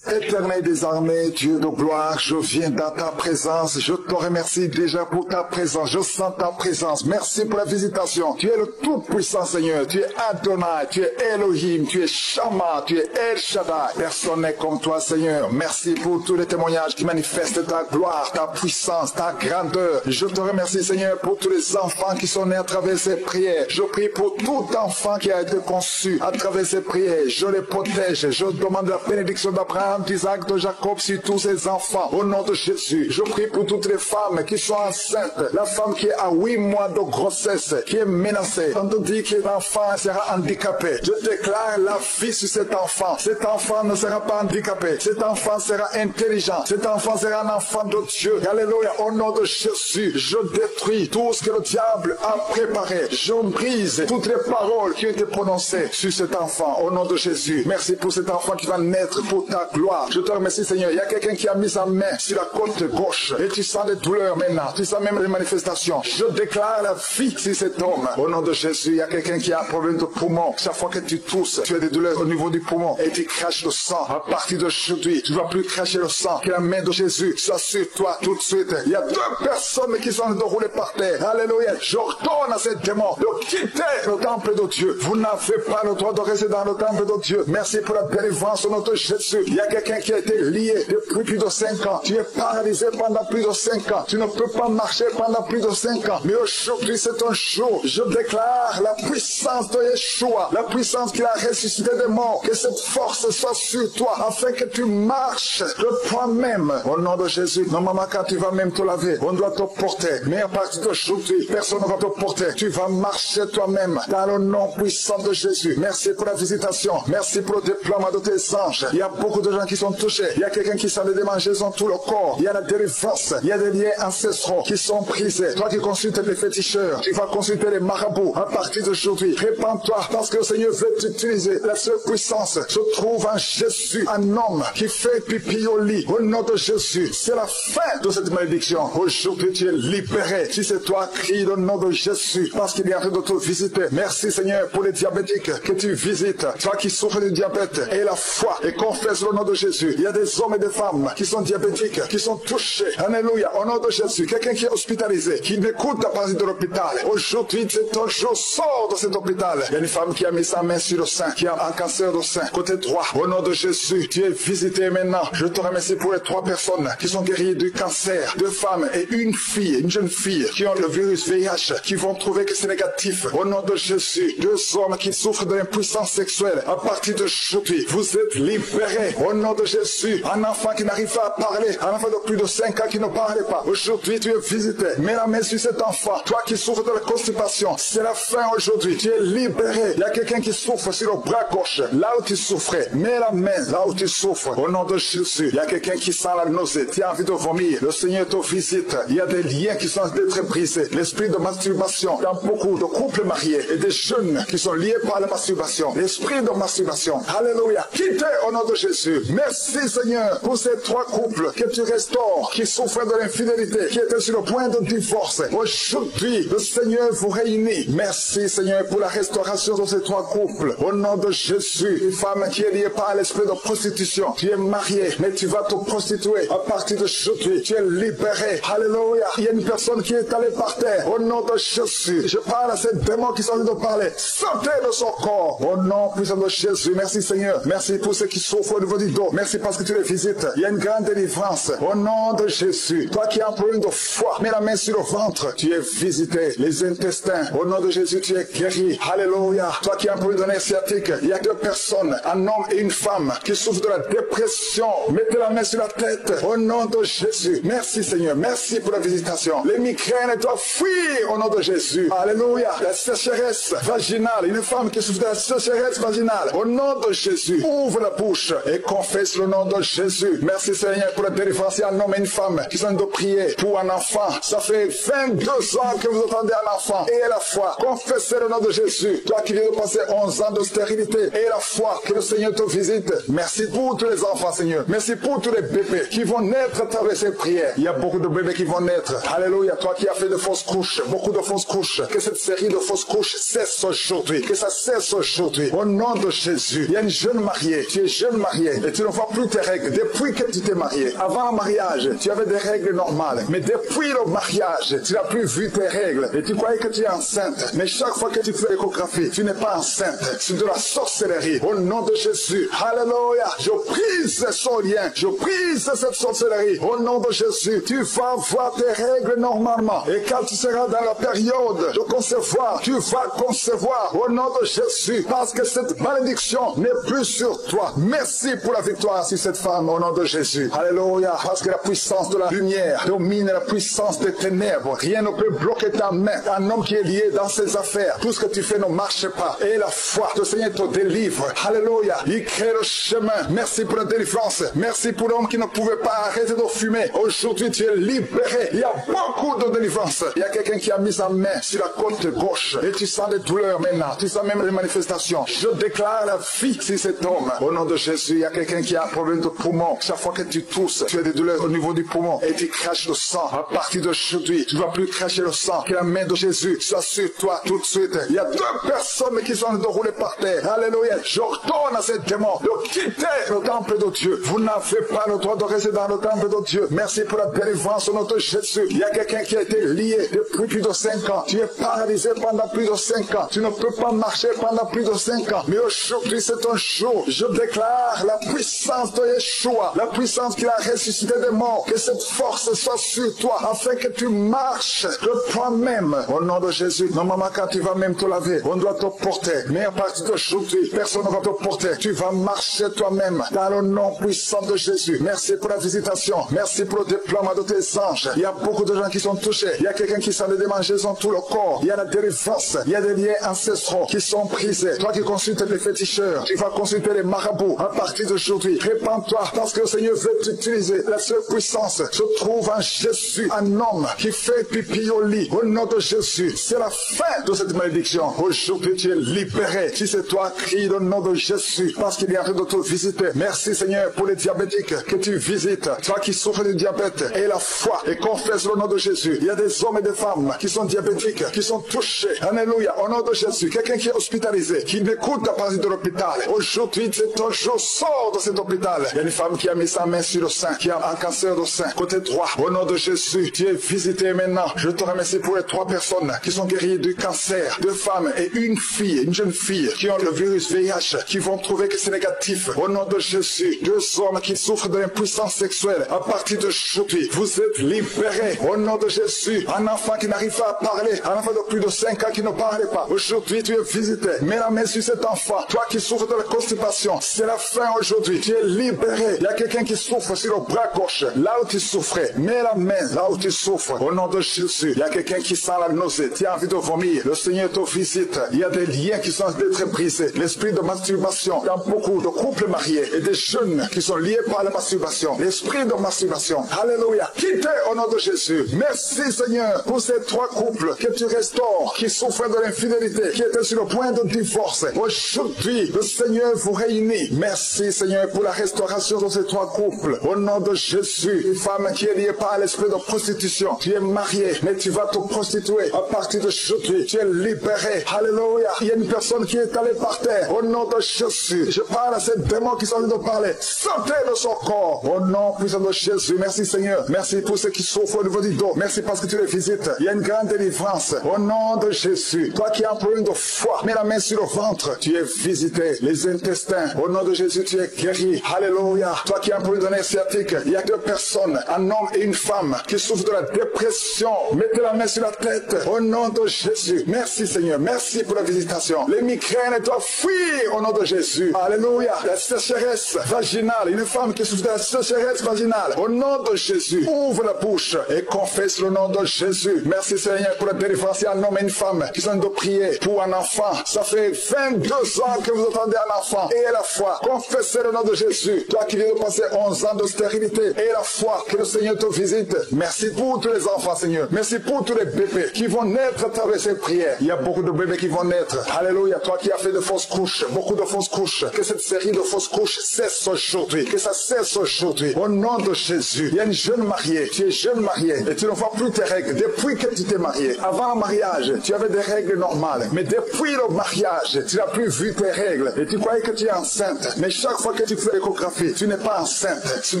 Éternel des armées, Dieu de gloire, je viens dans ta présence. Je te remercie déjà pour ta présence. Je sens ta présence. Merci pour la visitation. Tu es le Tout-Puissant Seigneur. Tu es Adonai, tu es Elohim, tu es Shama, tu es El Shaddai. Personne n'est comme toi Seigneur. Merci pour tous les témoignages qui manifestent ta gloire, ta puissance, ta grandeur. Je te remercie Seigneur pour tous les enfants qui sont nés à travers ces prières. Je prie pour tout enfant qui a été conçu à travers ces prières. Je les protège. Je demande la bénédiction d'Abraham, d'Isaac, de Jacob sur tous ces enfants. Au nom de Jésus, je prie pour toutes les femmes qui sont enceintes. La femme qui est à 8 mois de grossesse, qui est menacée. On te dit que l'enfant sera handicapé. Je déclare la vie sur cet enfant. Cet enfant ne sera pas handicapé. Cet enfant sera intelligent. Cet enfant sera un enfant de Dieu. Alléluia. Au nom de Jésus, je détruis tout ce que le diable a préparé. Je brise toutes les paroles qui ont été prononcées sur cet enfant. Au nom de Jésus. Merci pour cet enfant qui va naître pour ta gloire. Je te remercie Seigneur. Il y a quelqu'un qui a mis sa main sur la côte gauche et tu sens des douleurs maintenant. Tu sens même les manifestations. Je déclare la vie sur cet homme. Au nom de Jésus, il y a quelqu'un qui a un problème de poumon. Chaque fois que tu tousses, tu as des douleurs au niveau du poumon et tu craches le sang. À partir d'aujourd'hui, tu ne vas plus cracher le sang. Que la main de Jésus soit sur toi tout de suite. Il y a 2 personnes qui sont déroulées par terre. Alléluia. J'ordonne à ces démons de quitter le temple de Dieu. Vous n'avez pas le droit de rester dans le temple de Dieu. Merci pour la délivrance au nom de Jésus. Il y a quelqu'un qui a été lié depuis plus de 5 ans. Tu es paralysé pendant plus de 5 ans. Tu ne peux pas marcher pendant plus de 5 ans. Mais aujourd'hui, c'est un jour. Je déclare la puissance de Yeshua, la puissance qu'il a ressuscité des morts. Que cette force soit sur toi afin que tu marches de toi-même. Au nom de Jésus, normalement, quand tu vas même te laver, on doit te porter. Mais à partir d'aujourd'hui, personne ne va te porter. Tu vas marcher toi-même dans le nom puissant de Jésus. Merci pour la visitation. Merci pour le déploiement de tes anges. Il y a beaucoup de gens qui sont touchés. Il y a quelqu'un qui sent des démangeaisons tout le corps. Il y a la délivrance. Il y a des liens ancestraux qui sont brisés. Toi qui consultes les féticheurs, tu vas consulter les marabouts. À partir d'aujourd'hui, répands-toi parce que le Seigneur veut t'utiliser. La seule puissance se trouve en Jésus, un homme qui fait pipi au lit. Au nom de Jésus, c'est la fin de cette malédiction. Aujourd'hui, tu es libéré. Si c'est toi, crie le nom de Jésus parce qu'il est en train de te visiter. Merci Seigneur pour les diabétiques que tu visites. Toi qui souffres du diabète et la foi et confesse le nom de Jésus. Jésus. Il y a des hommes et des femmes qui sont diabétiques, qui sont touchés. Alléluia. Au nom de Jésus. Quelqu'un qui est hospitalisé, qui m'écoute à partir de l'hôpital. Aujourd'hui, c'est ton jour. Sors de cet hôpital. Il y a une femme qui a mis sa main sur le sein, qui a un cancer du sein, côté droit. Au nom de Jésus, tu es visité maintenant. Je te remercie pour les 3 personnes qui sont guéries du cancer. 2 femmes et une fille, une jeune fille, qui ont le virus VIH, qui vont trouver que c'est négatif. Au nom de Jésus, 2 hommes qui souffrent de l'impuissance sexuelle. À partir d'aujourd'hui, vous êtes libérés. Au nom de Jésus, un enfant qui n'arrive pas à parler, un enfant de plus de 5 ans qui ne parlait pas. Aujourd'hui, tu es visité. Mets la main sur cet enfant. Toi qui souffres de la constipation, c'est la fin aujourd'hui. Tu es libéré. Il y a quelqu'un qui souffre sur le bras gauche, là où tu souffrais. Mets la main là où tu souffres. Au nom de Jésus, il y a quelqu'un qui sent la nausée. Tu as envie de vomir. Le Seigneur te visite. Il y a des liens qui sont en train d'être brisés. L'esprit de masturbation dans beaucoup de couples mariés et des jeunes qui sont liés par la masturbation. L'esprit de masturbation. Alléluia. Quittez au nom de Jésus. Merci Seigneur pour ces 3 couples que tu restaures, qui souffrent de l'infidélité, qui étaient sur le point de divorce. Aujourd'hui, le Seigneur vous réunit. Merci Seigneur pour la restauration de ces 3 couples. Au nom de Jésus, une femme qui est liée par l'esprit de prostitution. Tu es mariée, mais tu vas te prostituer. À partir d'aujourd'hui, tu es libéré. Alléluia. Il y a une personne qui est allée par terre. Au nom de Jésus, je parle à ces démons qui sont en train de parler. Sortez de son corps. Au nom puissant de Jésus. Merci Seigneur. Merci pour ceux qui souffrent au niveau du dos. Merci parce que tu les visites. Il y a une grande délivrance. Au nom de Jésus. Toi qui as un problème de foie, mets la main sur le ventre. Tu es visité. Les intestins. Au nom de Jésus, tu es guéri. Alléluia. Toi qui as un problème de nerf sciatique, il y a 2 personnes, un homme et une femme, qui souffrent de la dépression. Mettez la main sur la tête. Au nom de Jésus. Merci Seigneur. Merci pour la visitation. Les migraines doivent fuir au nom de Jésus. Alléluia. La sécheresse vaginale. Une femme qui souffre de la sécheresse vaginale. Au nom de Jésus. Ouvre la bouche et confesse le nom de Jésus. Merci Seigneur pour la délivrance. Il y a un homme et une femme qui sont de prier pour un enfant. Ça fait 22 ans que vous attendez un enfant. Et la foi. Confessez le nom de Jésus. Toi qui viens de passer 11 ans de stérilité. Et la foi que le Seigneur te visite. Merci pour tous les enfants, Seigneur. Merci pour tous les bébés qui vont naître à travers ces prières. Il y a beaucoup de bébés qui vont naître. Alléluia. Toi qui as fait de fausses couches, beaucoup de fausses couches. Que cette série de fausses couches cesse aujourd'hui. Que ça cesse aujourd'hui. Au nom de Jésus. Il y a une jeune mariée. Tu es jeune mariée. Et tu ne vois plus tes règles. Depuis que tu t'es marié. Avant le mariage, tu avais des règles normales. Mais depuis le mariage, tu n'as plus vu tes règles. Et tu croyais que tu es enceinte. Mais chaque fois que tu fais l'échographie, tu n'es pas enceinte. C'est de la sorcellerie. Au nom de Jésus. Alléluia. Je brise ce lien. Je brise cette sorcellerie. Au nom de Jésus. Tu vas voir tes règles normalement. Et quand tu seras dans la période de concevoir, tu vas concevoir. Au nom de Jésus. Parce que cette malédiction n'est plus sur toi. Merci pour la victoire sur cette femme. Au nom de Jésus. Alléluia. Parce que la puissance de la lumière domine la puissance des ténèbres. Rien ne peut bloquer ta main. Un homme qui est lié dans ses affaires. Tout ce que tu fais ne marche pas. Et la foi, le Seigneur te délivre. Alléluia. Il crée le chemin. Merci pour la délivrance. Merci pour l'homme qui ne pouvait pas arrêter de fumer. Aujourd'hui, tu es libéré. Il y a beaucoup de délivrance. Il y a quelqu'un qui a mis sa main sur la côte gauche. Et tu sens des douleurs maintenant. Tu sens même les manifestations. Je déclare la vie sur cet homme. Au nom de Jésus, il y a quelqu'un qui a un problème de poumon. Chaque fois que tu tousses, tu as des douleurs au niveau du poumon. Et tu craches le sang. À partir d'aujourd'hui, tu ne vas plus cracher le sang. Que la main de Jésus soit sur toi tout de suite. Il y a 2 personnes qui sont en train de rouler par terre. Alléluia. Je retourne à ces démons de quitter le temple de Dieu. Vous n'avez pas le droit de rester dans le temple de Dieu. Merci pour la délivrance au nom de Jésus. Il y a quelqu'un qui a été lié depuis plus de 5 ans. Tu es paralysé pendant plus de 5 ans. Tu ne peux pas marcher pendant plus de 5 ans. Mais aujourd'hui, c'est un jour. Je déclare la puissance de Yeshua, la puissance qu'il a ressuscité des morts. Que cette force soit sur toi afin que tu marches de toi-même. Au nom de Jésus. Normalement, quand tu vas même te laver, on doit te porter. Mais à partir d'aujourd'hui, personne ne va te porter. Tu vas marcher toi-même dans le nom puissant de Jésus. Merci pour la visitation. Merci pour le déploiement de tes anges. Il y a beaucoup de gens qui sont touchés. Il y a quelqu'un qui s'en est démangé dans tout le corps. Il y a la délivrance. Il y a des liens ancestraux qui sont brisés. Toi qui consultes les féticheurs, tu vas consulter les marabouts. À partir d'aujourd'hui, répands-toi parce que le Seigneur veut t'utiliser. La seule puissance se trouve en Jésus. Un homme qui fait pipi au lit. Au nom de Jésus. C'est la fin de cette malédiction. Aujourd'hui, tu es libéré. Si c'est toi, crie le nom de Jésus parce qu'il est en train de te visiter. Merci Seigneur pour les diabétiques que tu visites. Toi qui souffres du diabète et la foi et confesse le nom de Jésus. Il y a des hommes et des femmes qui sont diabétiques, qui sont touchés. Alléluia. Au nom de Jésus. Quelqu'un qui est hospitalisé, qui m'écoute à partir de l'hôpital. Aujourd'hui, c'est ton jour. Sors de cet hôpital. hôpital. Il y a une femme qui a mis sa main sur le sein, qui a un cancer du sein, côté droit. Au nom de Jésus, tu es visité maintenant. Je te remercie pour les 3 personnes qui sont guéries du cancer. 2 femmes et une fille, une jeune fille, qui ont le virus VIH, qui vont trouver que c'est négatif. Au nom de Jésus, 2 hommes qui souffrent de l'impuissance sexuelle. À partir d'aujourd'hui, vous êtes libérés. Au nom de Jésus, un enfant qui n'arrive pas à parler, un enfant de plus de 5 ans qui ne parlait pas. Aujourd'hui, tu es visité. Mets la main sur cet enfant. Toi qui souffres de la constipation, c'est la fin aujourd'hui. Tu es libéré. Il y a quelqu'un qui souffre sur le bras gauche, là où tu souffrais. Mets la main là où tu souffres. Au nom de Jésus, il y a quelqu'un qui sent la nausée. Tu as envie de vomir. Le Seigneur te visite. Il y a des liens qui sont d'être brisés. L'esprit de masturbation. Il y a beaucoup de couples mariés et des jeunes qui sont liés par la masturbation. L'esprit de masturbation. Alléluia. Quittez au nom de Jésus. Merci Seigneur pour ces 3 couples que tu restaures, qui souffrent de l'infidélité, qui étaient sur le point de divorce. Aujourd'hui, le Seigneur vous réunit. Merci Seigneur pour la restauration de ces 3 couples. Au nom de Jésus, une femme qui est liée par l'esprit de prostitution. Tu es marié, mais tu vas te prostituer. À partir d'aujourd'hui, tu es libéré. Alléluia. Il y a une personne qui est allée par terre. Au nom de Jésus, je parle à ces démons qui sont en train de parler. Sortez de son corps. Au nom puissant de Jésus. Merci Seigneur. Merci pour ceux qui souffrent au niveau du dos. Merci parce que tu les visites. Il y a une grande délivrance. Au nom de Jésus. Toi qui as un problème de foie, mets la main sur le ventre. Tu es visité. Les intestins. Au nom de Jésus, tu es guéri. Alléluia. Toi qui as un problème de nerf sciatique, il y a 2 personnes, un homme et une femme, qui souffrent de la dépression. Mettez la main sur la tête. Au nom de Jésus. Merci Seigneur. Merci pour la visitation. Les migraines doivent fuir au nom de Jésus. Alléluia. La sécheresse vaginale. Une femme qui souffre de la sécheresse vaginale. Au nom de Jésus. Ouvre la bouche et confesse le nom de Jésus. Merci Seigneur pour la délivrance. Il y a un homme et une femme qui sont de prier pour un enfant. Ça fait 22 ans que vous attendez un enfant. Et la foi. Confessez le nom de Jésus. Toi qui viens de passer 11 ans de stérilité. Et la foi que le Seigneur te visite. Merci pour tous les enfants, Seigneur. Merci pour tous les bébés qui vont naître à travers ces prières. Il y a beaucoup de bébés qui vont naître. Alléluia. Toi qui as fait de fausses couches, beaucoup de fausses couches. Que cette série de fausses couches cesse aujourd'hui. Que ça cesse aujourd'hui. Au nom de Jésus. Il y a une jeune mariée. Tu es jeune mariée et tu ne vois plus tes règles. Depuis que tu t'es marié, avant le mariage, tu avais des règles normales. Mais depuis le mariage, tu n'as plus vu tes règles. Et tu croyais que tu es enceinte. Mais chaque fois que tu fais l'échographie, tu n'es pas enceinte. C'est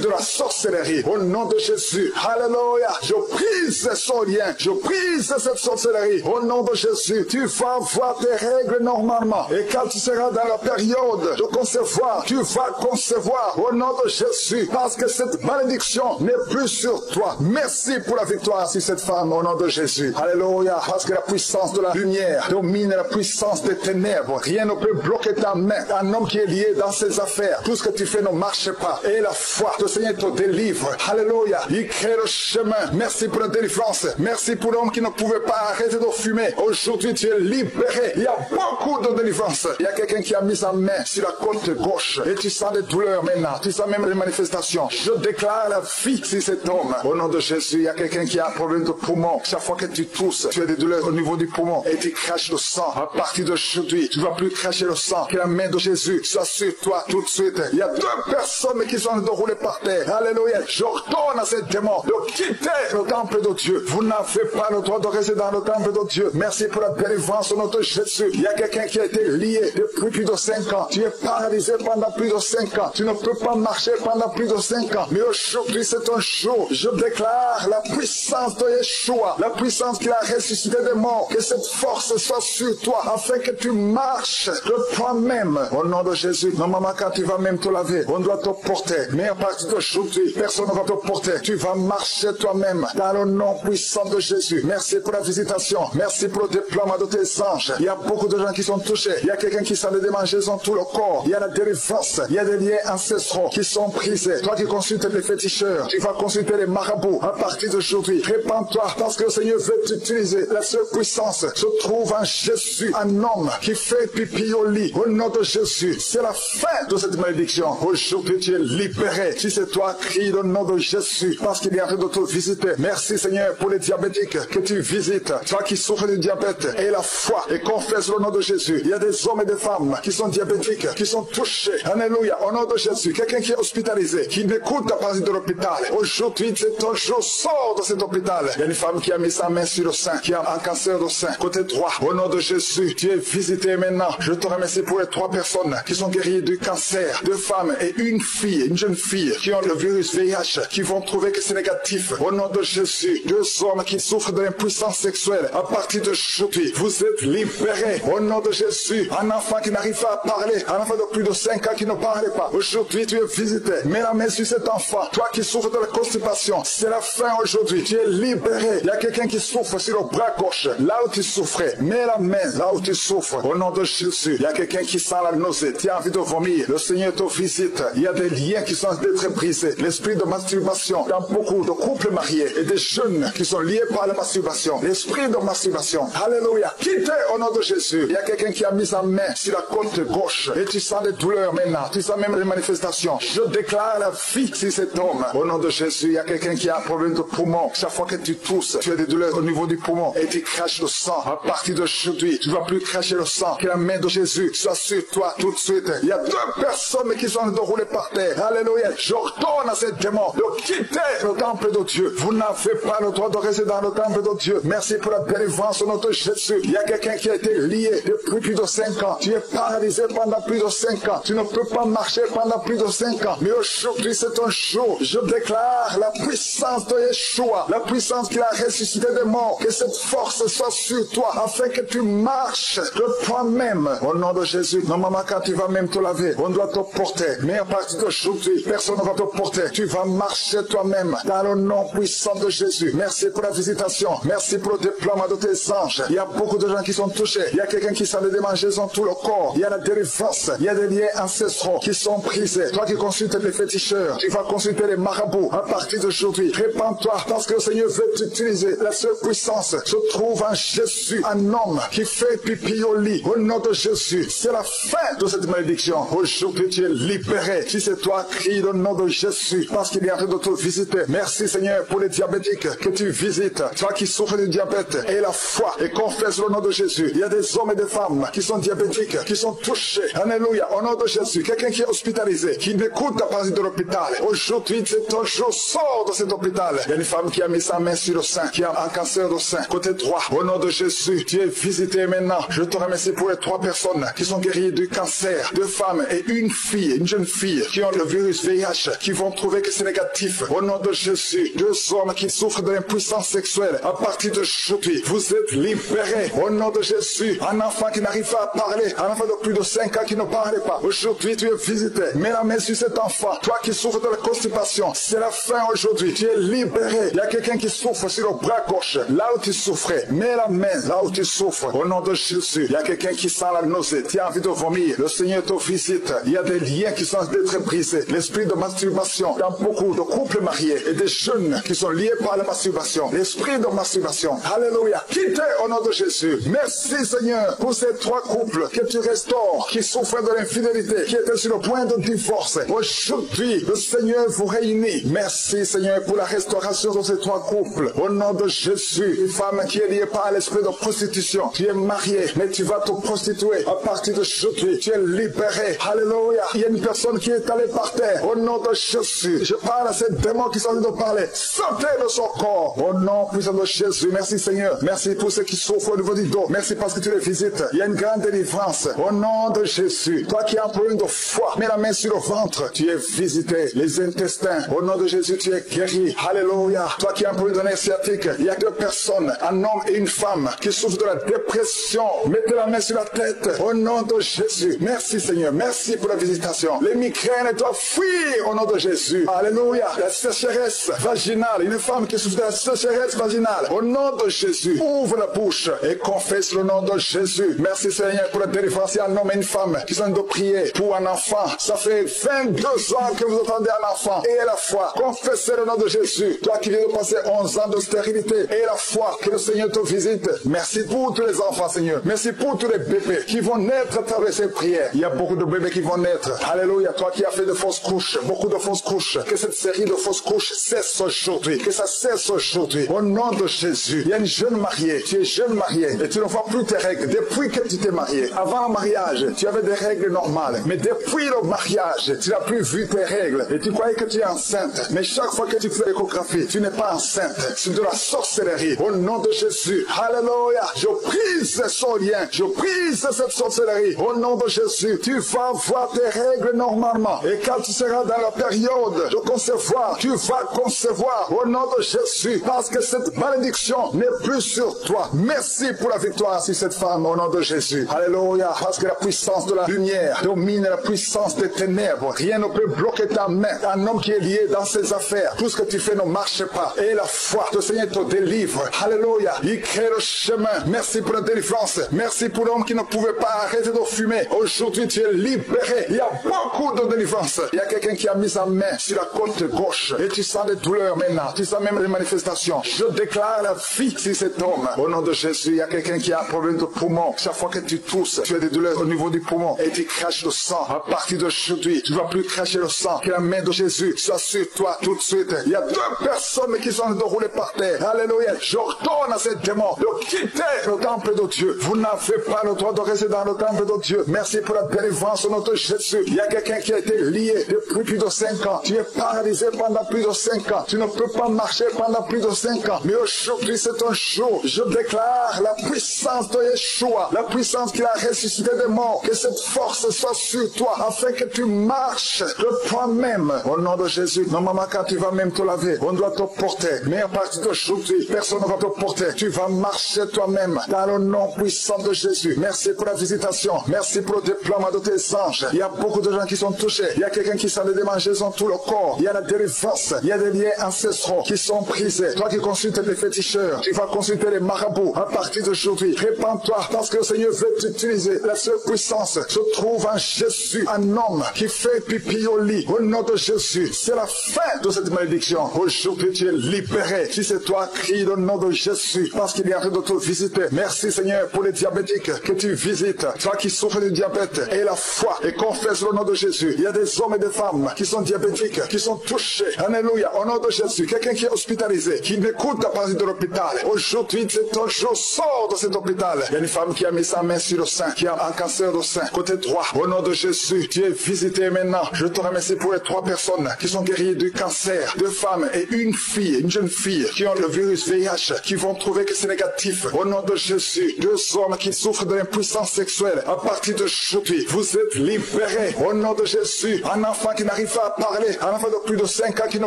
de la sorcellerie. Au nom de Jésus. Alléluia. Je brise son lien. Je brise cette sorcellerie. Au nom de Jésus. Tu vas voir tes règles normalement. Et quand tu seras dans la période de concevoir, tu vas concevoir. Au nom de Jésus. Parce que cette malédiction n'est plus sur toi. Merci pour la victoire sur cette femme. Au nom de Jésus. Alléluia. Parce que la puissance de la lumière domine la puissance des ténèbres. Rien ne peut bloquer ta main. Un homme qui est lié dans ses affaires. Tout ce que tu fais ne marche pas. Et la foi, le Seigneur te délivre. Alléluia. Il crée le chemin. Merci pour la délivrance. Merci pour l'homme qui ne pouvait pas arrêter de fumer. Aujourd'hui, tu es libéré. Il y a beaucoup de délivrance. Il y a quelqu'un qui a mis sa main sur la côte gauche. Et tu sens des douleurs maintenant. Tu sens même les manifestations. Je déclare la vie sur cet homme. Au nom de Jésus, il y a quelqu'un qui a un problème de poumon. Chaque fois que tu tousses, tu as des douleurs au niveau du poumon. Et tu craches le sang. À partir d'aujourd'hui, tu ne vas plus cracher le sang. Que la main de Jésus soit sur toi tout de suite. Il y a 2 personnes qui sont de rouler par terre. Alléluia. J'ordonne à ces démons de quitter le temple de Dieu. Vous n'avez pas le droit de rester dans le temple de Dieu. Merci pour la délivrance au nom de Jésus. Il y a quelqu'un qui a été lié depuis plus de 5 ans. Tu es paralysé pendant plus de 5 ans. Tu ne peux pas marcher pendant plus de 5 ans. Mais aujourd'hui, c'est un jour. Je déclare la puissance de Yeshua, la puissance qui a ressuscité des morts. Que cette force soit sur toi afin que tu marches de toi-même. Au nom de Jésus. Normalement, quand tu vas même te laver, on doit te porter. Mais à partir d'aujourd'hui, personne ne va te porter. Tu vas marcher toi-même dans le nom puissant de Jésus. Merci pour la visitation. Merci pour le déploiement de tes anges. Il y a beaucoup de gens qui sont touchés. Il y a quelqu'un qui sent des démangeaisons tout le corps. Il y a la délivrance. Il y a des liens ancestraux qui sont brisés. Toi qui consultes les féticheurs, tu vas consulter les marabouts. À partir d'aujourd'hui, répands-toi parce que le Seigneur veut t'utiliser. La seule puissance se trouve en Jésus. Un homme qui fait pipi au lit. Au nom de Jésus, c'est la fin de cette malédiction. Aujourd'hui, tu es libéré. Si c'est toi, crie le nom de Jésus parce qu'il est en train de te visiter. Merci Seigneur pour les diabétiques que tu visites. Toi qui souffres du diabète et la foi et confesse le nom de Jésus. Il y a des hommes et des femmes qui sont diabétiques, qui sont touchés. Alléluia. Au nom de Jésus. Quelqu'un qui est hospitalisé, qui n'écoute à partir de l'hôpital. Aujourd'hui, c'est ton jour. Sors de cet hôpital. Il y a une femme qui a mis sa main sur le sein, qui a un cancer du sein, côté droit. Au nom de Jésus, tu es visité maintenant. Je te remercie pour les 3 personnes qui sont guéries du cancer. 2 femmes femme et une fille, une jeune fille qui ont le virus VIH, qui vont trouver que c'est négatif. Au nom de Jésus, 2 hommes qui souffrent de l'impuissance sexuelle, à partir d'aujourd'hui, vous êtes libérés. Au nom de Jésus, un enfant qui n'arrive pas à parler, un enfant de plus de 5 ans qui ne parlait pas, aujourd'hui tu es visité. Mets la main sur cet enfant. Toi qui souffres de la constipation, c'est la fin aujourd'hui. Tu es libéré. Il y a quelqu'un qui souffre sur le bras gauche, là où tu souffrais. Mets la main là où tu souffres. Au nom de Jésus, il y a quelqu'un qui sent la nausée. Tu as envie de vomir. Le Seigneur te visite. Il y a des liens qui sont d'être brisés. L'esprit de masturbation dans beaucoup de couples mariés et des jeunes qui sont liés par la masturbation. L'esprit de masturbation. Alléluia. Quittez au nom de Jésus. Il y a quelqu'un qui a mis sa main sur la côte gauche et tu sens des douleurs maintenant. Tu sens même les manifestations. Je déclare la vie sur cet homme. Au nom de Jésus, il y a quelqu'un qui a un problème de poumon. Chaque fois que tu tousses, tu as des douleurs au niveau du poumon et tu craches le sang. À partir d'aujourd'hui, tu ne vas plus cracher le sang. Que la main de Jésus soit sur toi tout de suite. Il y a 2 personnes qui sont rouler par terre. Alléluia. J'ordonne à ces démons de quitter le temple de Dieu. Vous n'avez pas le droit de rester dans le temple de Dieu. Merci pour la délivrance au nom de Jésus. Il y a quelqu'un qui a été lié depuis plus de 5 ans. Tu es paralysé pendant plus de 5 ans. Tu ne peux pas marcher pendant plus de 5 ans. Mais aujourd'hui, c'est un jour. Je déclare la puissance de Yeshua, la puissance qu'il a ressuscité des morts. Que cette force soit sur toi afin que tu marches de toi-même. Au nom de Jésus, normalement, quand tu vas même te laver, on doit te porter. Mais à partir d'aujourd'hui, personne ne va te porter. Tu vas marcher toi-même dans le nom puissant de Jésus. Merci pour la visitation. Merci pour le déploiement de tes anges. Il y a beaucoup de gens qui sont touchés. Il y a quelqu'un qui sent des démangeaisons tout le corps. Il y a la délivrance. Il y a des liens ancestraux qui sont brisés. Toi qui consultes les féticheurs, tu vas consulter les marabouts. À partir d'aujourd'hui, répands-toi parce que le Seigneur veut t'utiliser. La seule puissance se trouve en Jésus, un homme qui fait pipi au lit. Au nom de Jésus, c'est la fin de cette malédiction. Aujourd'hui, tu es libéré. Si c'est toi, crie le nom de Jésus parce qu'il est en train de te visiter. Merci Seigneur pour les diabétiques que tu visites. Toi qui souffres du diabète et la foi et confesse le nom de Jésus. Il y a des hommes et des femmes qui sont diabétiques, qui sont touchés. Alléluia. Au nom de Jésus, quelqu'un qui est hospitalisé, qui n'écoute à partir de l'hôpital. Aujourd'hui, c'est ton jour. Sors de cet hôpital. Il y a une femme qui a mis sa main sur le sein, qui a un cancer du sein, côté droit. Au nom de Jésus, tu es visité maintenant. Je te remercie pour les 3 personnes qui sont guéries du cancer. 2 femmes et une fille, une jeune fille, qui ont le virus VIH, qui vont trouver que c'est négatif. Au nom de Jésus, 2 hommes qui souffrent de l'impuissance sexuelle. À partir d'aujourd'hui, vous êtes libérés. Au nom de Jésus, un enfant qui n'arrive pas à parler, un enfant de plus de 5 ans qui ne parlait pas. Aujourd'hui, tu es visité. Mets la main sur cet enfant. Toi qui souffres de la constipation, c'est la fin aujourd'hui. Tu es libéré. Il y a quelqu'un qui souffre sur le bras gauche, là où tu souffrais. Mets la main là où tu souffres. Au nom de Jésus, il y a quelqu'un qui sent la nausée. Tu as envie de vomir. Le Seigneur te visite. Il y a des liens qui sont d'être brisés. L'esprit de masturbation dans beaucoup de couples mariés et des jeunes qui sont liés par la masturbation. L'esprit de masturbation. Alléluia. Quittez au nom de Jésus. Merci Seigneur pour ces 3 couples que tu restaures, qui souffrent de l'infidélité, qui étaient sur le point de divorce. Aujourd'hui, le Seigneur vous réunit. Merci Seigneur pour la restauration de ces 3 couples. Au nom de Jésus, une femme qui est liée par l'esprit de prostitution. Tu es marié, mais tu vas te prostituer. À partir d'aujourd'hui, tu es libéré. Alléluia. Il y a une personne qui est allée par terre. Au nom de Jésus, je parle à ces démons qui sont en train de parler. Sortez de son corps. Au nom puissant de Jésus. Merci Seigneur. Merci pour ceux qui souffrent au niveau du dos. Merci parce que tu les visites. Il y a une grande délivrance. Au nom de Jésus. Toi qui as un problème de foie, mets la main sur le ventre. Tu es visité. Les intestins. Au nom de Jésus, tu es guéri. Alléluia. Toi qui as un problème de nerf sciatique, il y a 2 personnes, un homme et une femme, qui souffrent de la dépression. Mettez la main sur la tête. Au nom de Jésus. Merci Seigneur. Merci pour la visitation. Les migraines doivent fuir au nom de Jésus. Alléluia. La sécheresse vaginale. Une femme qui souffre de la sécheresse vaginale. Au nom de Jésus. Ouvre la bouche et confesse le nom de Jésus. Merci Seigneur pour la délivrance. Il y a un homme et une femme qui sont de prier pour un enfant. Ça fait 22 ans que vous attendez un enfant. Et la foi. Confessez le nom de Jésus. Toi qui viens de passer 11 ans de stérilité. Et la foi que le Seigneur te visite. Merci pour tous les enfants, Seigneur. Merci pour tous les bébés qui vont naître à travers ces prières. Il y a beaucoup de bébés qui vont naître. Alléluia. Toi qui as fait de fausses couches. Beaucoup de fausses couches. Que cette série de fausses couches cesse aujourd'hui. Que ça cesse aujourd'hui. Au nom de Jésus. Il y a une jeune mariée. Tu es jeune mariée. Et tu ne vois plus tes règles. Depuis que tu t'es marié. Avant le mariage, tu avais des règles normales. Mais depuis le mariage, tu n'as plus vu tes règles. Et tu croyais que tu es enceinte. Mais chaque fois que tu fais l'échographie, tu n'es pas enceinte. C'est de la sorcellerie. Au nom de Jésus. Alléluia. Je brise son lien. Je brise cette sorcellerie. Au nom de Jésus. Tu vas voir tes règles règles normalement. Et quand tu seras dans la période de concevoir, tu vas concevoir au nom de Jésus, parce que cette malédiction n'est plus sur toi. Merci pour la victoire sur cette femme au nom de Jésus. Alléluia, parce que la puissance de la lumière domine la puissance des ténèbres. Rien ne peut bloquer ta main. Un homme qui est lié dans ses affaires, tout ce que tu fais ne marche pas. Et la foi, le Seigneur te délivre. Alléluia, il crée le chemin. Merci pour la délivrance. Merci pour l'homme qui ne pouvait pas arrêter de fumer. Aujourd'hui, tu es libéré. Il y a beaucoup de délivrance. Il y a quelqu'un qui a mis sa main sur la côte gauche et tu sens des douleurs maintenant. Tu sens même les manifestations. Je déclare la vie sur cet homme. Au nom de Jésus, il y a quelqu'un qui a un problème de poumon. Chaque fois que tu tousses, tu as des douleurs au niveau du poumon et tu craches le sang. À partir d'aujourd'hui, tu ne vas plus cracher le sang. Que la main de Jésus soit sur toi tout de suite. Il y a 2 personnes qui sont déroulées par terre. Alléluia. J'ordonne à ces démons de quitter le temple de Dieu. Vous n'avez pas le droit de rester dans le temple de Dieu. Merci pour la délivrance au nom de Jésus. Il y a quelqu'un qui a été lié depuis plus de 5 ans. Tu es paralysé pendant plus de 5 ans. Tu ne peux pas marcher pendant plus de 5 ans. Mais aujourd'hui, c'est un jour. Je déclare la puissance de Yeshua, la puissance qu'il a ressuscité des morts. Que cette force soit sur toi, afin que tu marches de toi-même. Au nom de Jésus, normalement, quand tu vas même te laver, on doit te porter. Mais à partir d'aujourd'hui, personne ne va te porter. Tu vas marcher toi-même dans le nom puissant de Jésus. Merci pour la visitation. Merci pour le déploiement de tes anges. Il y a beaucoup de gens qui sont touchés. Il y a quelqu'un qui sent des démangeaisons tout le corps. Il y a la délivrance. Il y a des liens ancestraux qui sont brisés. Toi qui consultes les féticheurs, tu vas consulter les marabouts. À partir d'aujourd'hui, répands-toi parce que le Seigneur veut t'utiliser. La seule puissance se trouve en Jésus, un homme qui fait pipi au lit. Au nom de Jésus, c'est la fin de cette malédiction. Aujourd'hui, tu es libéré. Si c'est toi, crie le nom de Jésus parce qu'il est en train de te visiter. Merci Seigneur pour les diabétiques que tu visites. Toi qui souffres du diabète et la foi et confesse le nom de Jésus. Il y a des hommes et des femmes qui sont diabétiques, qui sont touchés. Alléluia, au nom de Jésus. Quelqu'un qui est hospitalisé, qui n'écoute à partir de l'hôpital. Aujourd'hui, c'est ton jour. Sors de cet hôpital. Il y a une femme qui a mis sa main sur le sein, qui a un cancer du sein, côté droit. Au nom de Jésus, tu es visité maintenant. Je te remercie pour les 3 personnes qui sont guéries du cancer. 2 femmes et une fille, une jeune fille, qui ont le virus VIH, qui vont trouver que c'est négatif. Au nom de Jésus, 2 hommes qui souffrent de l'impuissance sexuelle. À partir d'aujourd'hui, vous êtes libérés. Au nom de Jésus, un enfant qui n'arrive pas à parler, un enfant de plus de 5 ans qui ne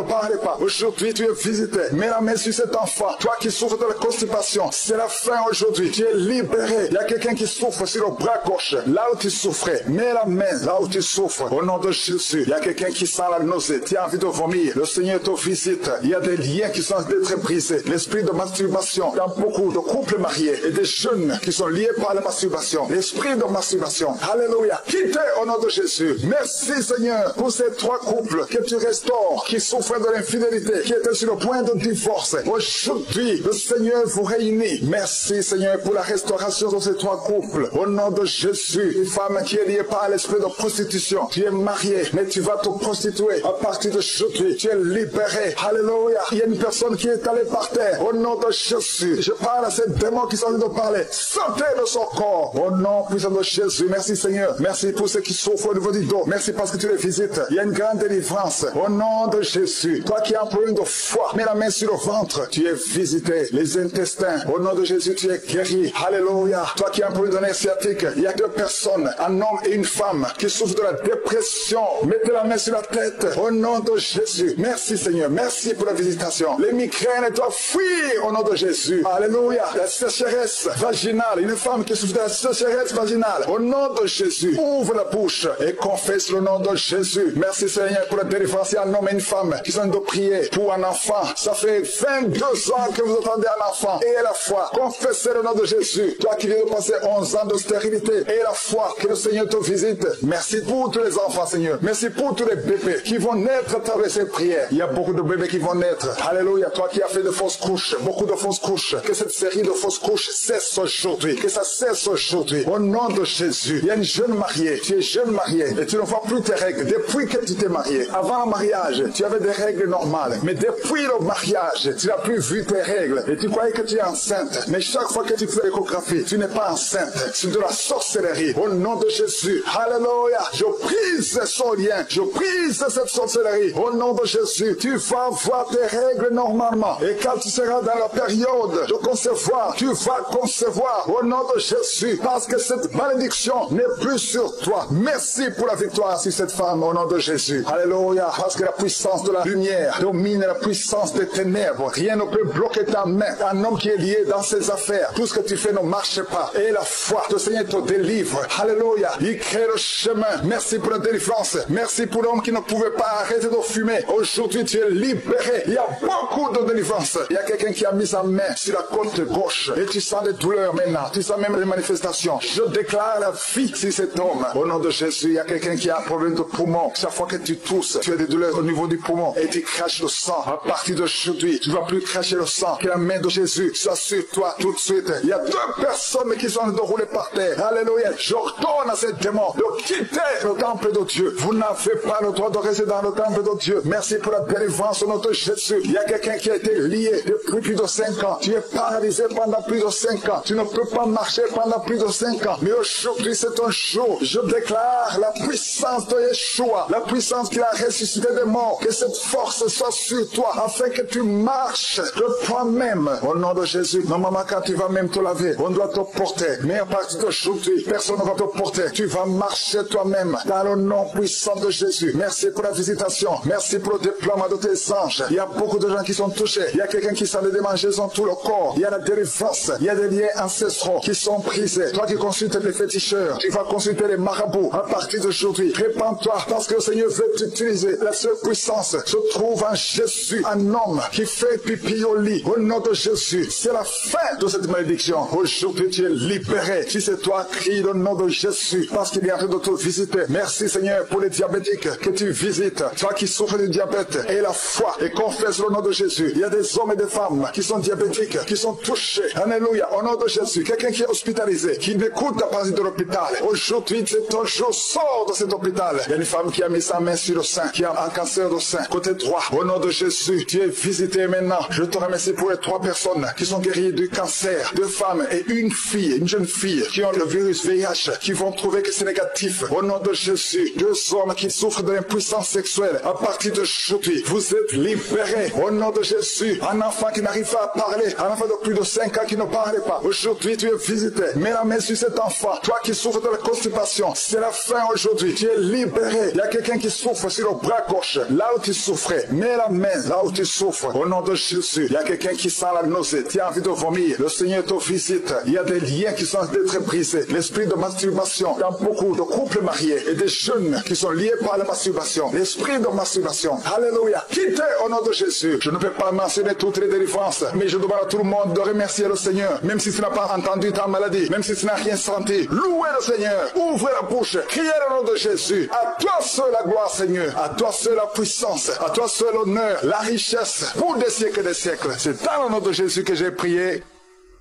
parlait pas. Aujourd'hui, tu es visité. Mets la main sur cet enfant. Toi qui souffres de la constipation, c'est la fin aujourd'hui. Tu es libéré. Il y a quelqu'un qui souffre sur le bras gauche, là où tu souffrais. Mets la main là où tu souffres. Au nom de Jésus, il y a quelqu'un qui sent la nausée. Tu as envie de vomir. Le Seigneur te visite. Il y a des liens qui sont d'être brisés. L'esprit de masturbation dans beaucoup de couples mariés et des jeunes qui sont liés par la masturbation. L'esprit de masturbation. Alléluia. Quittez au nom de Jésus. Merci Seigneur pour ces 3 couples que tu restaures, qui souffrent de l'infidélité, qui étaient sur le point de divorce. Aujourd'hui, le Seigneur vous réunit. Merci Seigneur pour la restauration de ces 3 couples. Au nom de Jésus, une femme qui est liée par l'esprit de prostitution. Tu es marié, mais tu vas te prostituer. À partir d'aujourd'hui, tu es libéré. Alléluia. Il y a une personne qui est allée par terre. Au nom de Jésus, je parle à ces démons qui sont en train de parler. Sortez de son corps. Au nom puissant de Jésus. Merci Seigneur. Merci pour ceux qui souffrent au niveau du dos. Merci parce que tu les visites. Il y a une grande délivrance. Au nom de Jésus. Toi qui as un problème de foie, mets la main sur le ventre. Tu es visité. Les intestins. Au nom de Jésus, tu es guéri. Alléluia. Toi qui as un problème de nerf sciatique, il y a 2 personnes, un homme et une femme, qui souffrent de la dépression. Mettez la main sur la tête. Au nom de Jésus. Merci Seigneur. Merci pour la visitation. Les migraines doivent fuir au nom de Jésus. Alléluia. La sécheresse vaginale. Une femme qui souffre de la sécheresse vaginale. Au nom de Jésus. Ouvre la bouche et confesse le nom de Jésus. Merci Seigneur pour la délivrance. Il y a un homme et une femme qui sont de prier pour un enfant. Ça fait 22 ans que vous attendez un enfant. Et la foi. Confessez le nom de Jésus. Toi qui viens de passer 11 ans de stérilité. Et la foi que le Seigneur te visite. Merci pour tous les enfants, Seigneur. Merci pour tous les bébés qui vont naître à travers ces prières. Il y a beaucoup de bébés qui vont naître. Alléluia. Toi qui as fait de fausses couches. Beaucoup de fausses couches. Que cette série de fausses couches cesse aujourd'hui. Que ça cesse aujourd'hui. Au nom de Jésus. Il y a une jeune mariée. Tu es jeune mariée. Et tu ne vois plus tes règles. Depuis que tu t'es marié. Avant le mariage, tu avais des règles normales. Mais depuis le mariage, tu n'as plus vu tes règles. Et tu croyais que tu es enceinte. Mais chaque fois que tu fais l'échographie, tu n'es pas enceinte. C'est de la sorcellerie. Au nom de Jésus. Alléluia. Je brise ce lien. Je brise cette sorcellerie. Au nom de Jésus. Tu vas voir tes règles normalement. Et quand tu seras dans la période de concevoir, tu vas concevoir au nom de Jésus. Parce que cette malédiction n'est plus sur toi. Merci pour la victoire sur cette femme au nom de Jésus. Alléluia. Parce que la puissance de la lumière domine la puissance des ténèbres. Rien ne peut bloquer ta main. Un homme qui est lié dans ses affaires. Tout ce que tu fais ne marche pas. Et la foi, le Seigneur te délivre. Alléluia. Il crée le chemin. Merci pour la délivrance. Merci pour l'homme qui ne pouvait pas arrêter de fumer. Aujourd'hui, tu es libéré. Il y a beaucoup de délivrance. Il y a quelqu'un qui a mis sa main sur la côte gauche. Et tu sens des douleurs maintenant. Tu sens même les manifestations. Je déclare la vie sur cet homme. Au nom de Jésus, il y a quelqu'un qui a un problème de poumon. Chaque fois que tu tousses, tu as des douleurs au niveau du poumon. Et tu craches le sang. À partir d'aujourd'hui, tu ne vas plus cracher le sang. Que la main de Jésus soit sur toi tout de suite. Il y a 2 personnes qui sont en train de rouler par terre. Alléluia. J'ordonne à ces démons de quitter le temple de Dieu. Vous n'avez pas le droit de rester dans le temple de Dieu. Merci pour la délivrance au nom de Jésus. Il y a quelqu'un qui a été lié depuis plus de 5 ans. Tu es paralysé pendant plus de 5 ans. Tu ne peux pas marcher pendant plus de 5 ans. Mais aujourd'hui, c'est un jour. Je déclare la puissance de Yeshua, la puissance qui a ressuscité des morts. Que cette force soit sur toi afin que tu marches de toi-même. Au nom de Jésus. Normalement, quand tu vas même te laver, on doit te porter. Mais à partir d'aujourd'hui, personne ne va te porter. Tu vas marcher toi-même dans le nom puissant de Jésus. Merci pour la visitation. Merci pour le déploiement de tes anges. Il y a beaucoup de gens qui sont touchés. Il y a quelqu'un qui sent des démangeaisons tout le corps. Il y a la délivrance. Il y a des liens ancestraux qui sont brisés. Toi qui consultes les féticheurs, tu vas consulter les marabouts. À partir d'aujourd'hui, répands-toi parce que le Seigneur veut t'utiliser. La seule puissance se trouve en Jésus, un homme qui fait pipi au lit. Au nom de Jésus, c'est la fin de cette malédiction. Aujourd'hui, tu es libéré. Si c'est toi, crie le nom de Jésus parce qu'il est en train de te visiter. Merci Seigneur pour les diabétiques que tu visites. Toi qui souffres du diabète et la foi et confesse le nom de Jésus. Il y a des hommes et des femmes qui sont diabétiques, qui sont touchés. Alléluia. Au nom de Jésus. Quelqu'un qui est hospitalisé, qui n'écoute pas de l'hôpital. Aujourd'hui, c'est ton jour. Sors de cet hôpital. Il y a une femme qui a mis sa main sur le sein, qui a un cancer de sein, côté droit. Au nom de Jésus, tu es visité maintenant. Je te remercie pour les 3 personnes qui sont guéries du cancer. 2 femmes et une fille, une jeune fille, qui ont le virus VIH, qui vont trouver que c'est négatif. Au nom de Jésus, 2 hommes qui souffrent de l'impuissance sexuelle. À partir d'aujourd'hui, vous êtes libérés. Au nom de Jésus, un enfant qui n'arrive pas à parler, un enfant de plus de 5 ans qui ne parlait pas. Aujourd'hui, tu es visité. Mets la main sur cet enfant. Toi qui souffres de la constipation, c'est la fin aujourd'hui. Tu es libéré. Il y a quelqu'un qui souffre sur le bras gauche, là où tu souffrais. Mets la main là où tu souffres. Au nom de Jésus, il y a quelqu'un qui sent la nausée. Tu as envie de vomir. Le Seigneur te visite. Il y a des liens qui sont en train d'être brisés. L'esprit de masturbation dans beaucoup de couples mariés et des jeunes qui sont liés par la masturbation. L'esprit de masturbation. Alléluia. Quittez au nom de Jésus. Je ne peux pas mentionner toutes les délivrances, mais je demande à tout le monde de remercier le Seigneur. Même si tu n'as pas entendu ta maladie, même si tu n'as rien senti, louez le Seigneur. Ouvrez la bouche. Criez le nom de Jésus. À toi seul la gloire, Seigneur. À toi seul la puissance. À toi seul l'honneur, la richesse pour des siècles et des siècles. C'est dans le nom de Jésus que j'ai prié.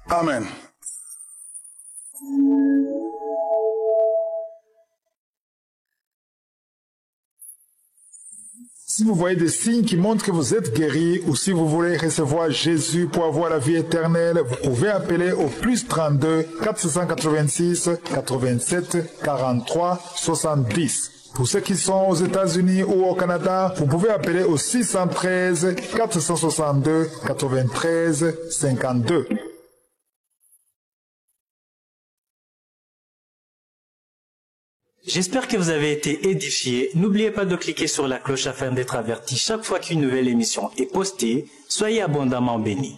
Amen. Si vous voyez des signes qui montrent que vous êtes guéri ou si vous voulez recevoir Jésus pour avoir la vie éternelle, vous pouvez appeler au plus 32 486 87 43 70. Pour ceux qui sont aux États-Unis ou au Canada, vous pouvez appeler au 613 462 93 52. J'espère que vous avez été édifiés. N'oubliez pas de cliquer sur la cloche afin d'être averti chaque fois qu'une nouvelle émission est postée. Soyez abondamment bénis.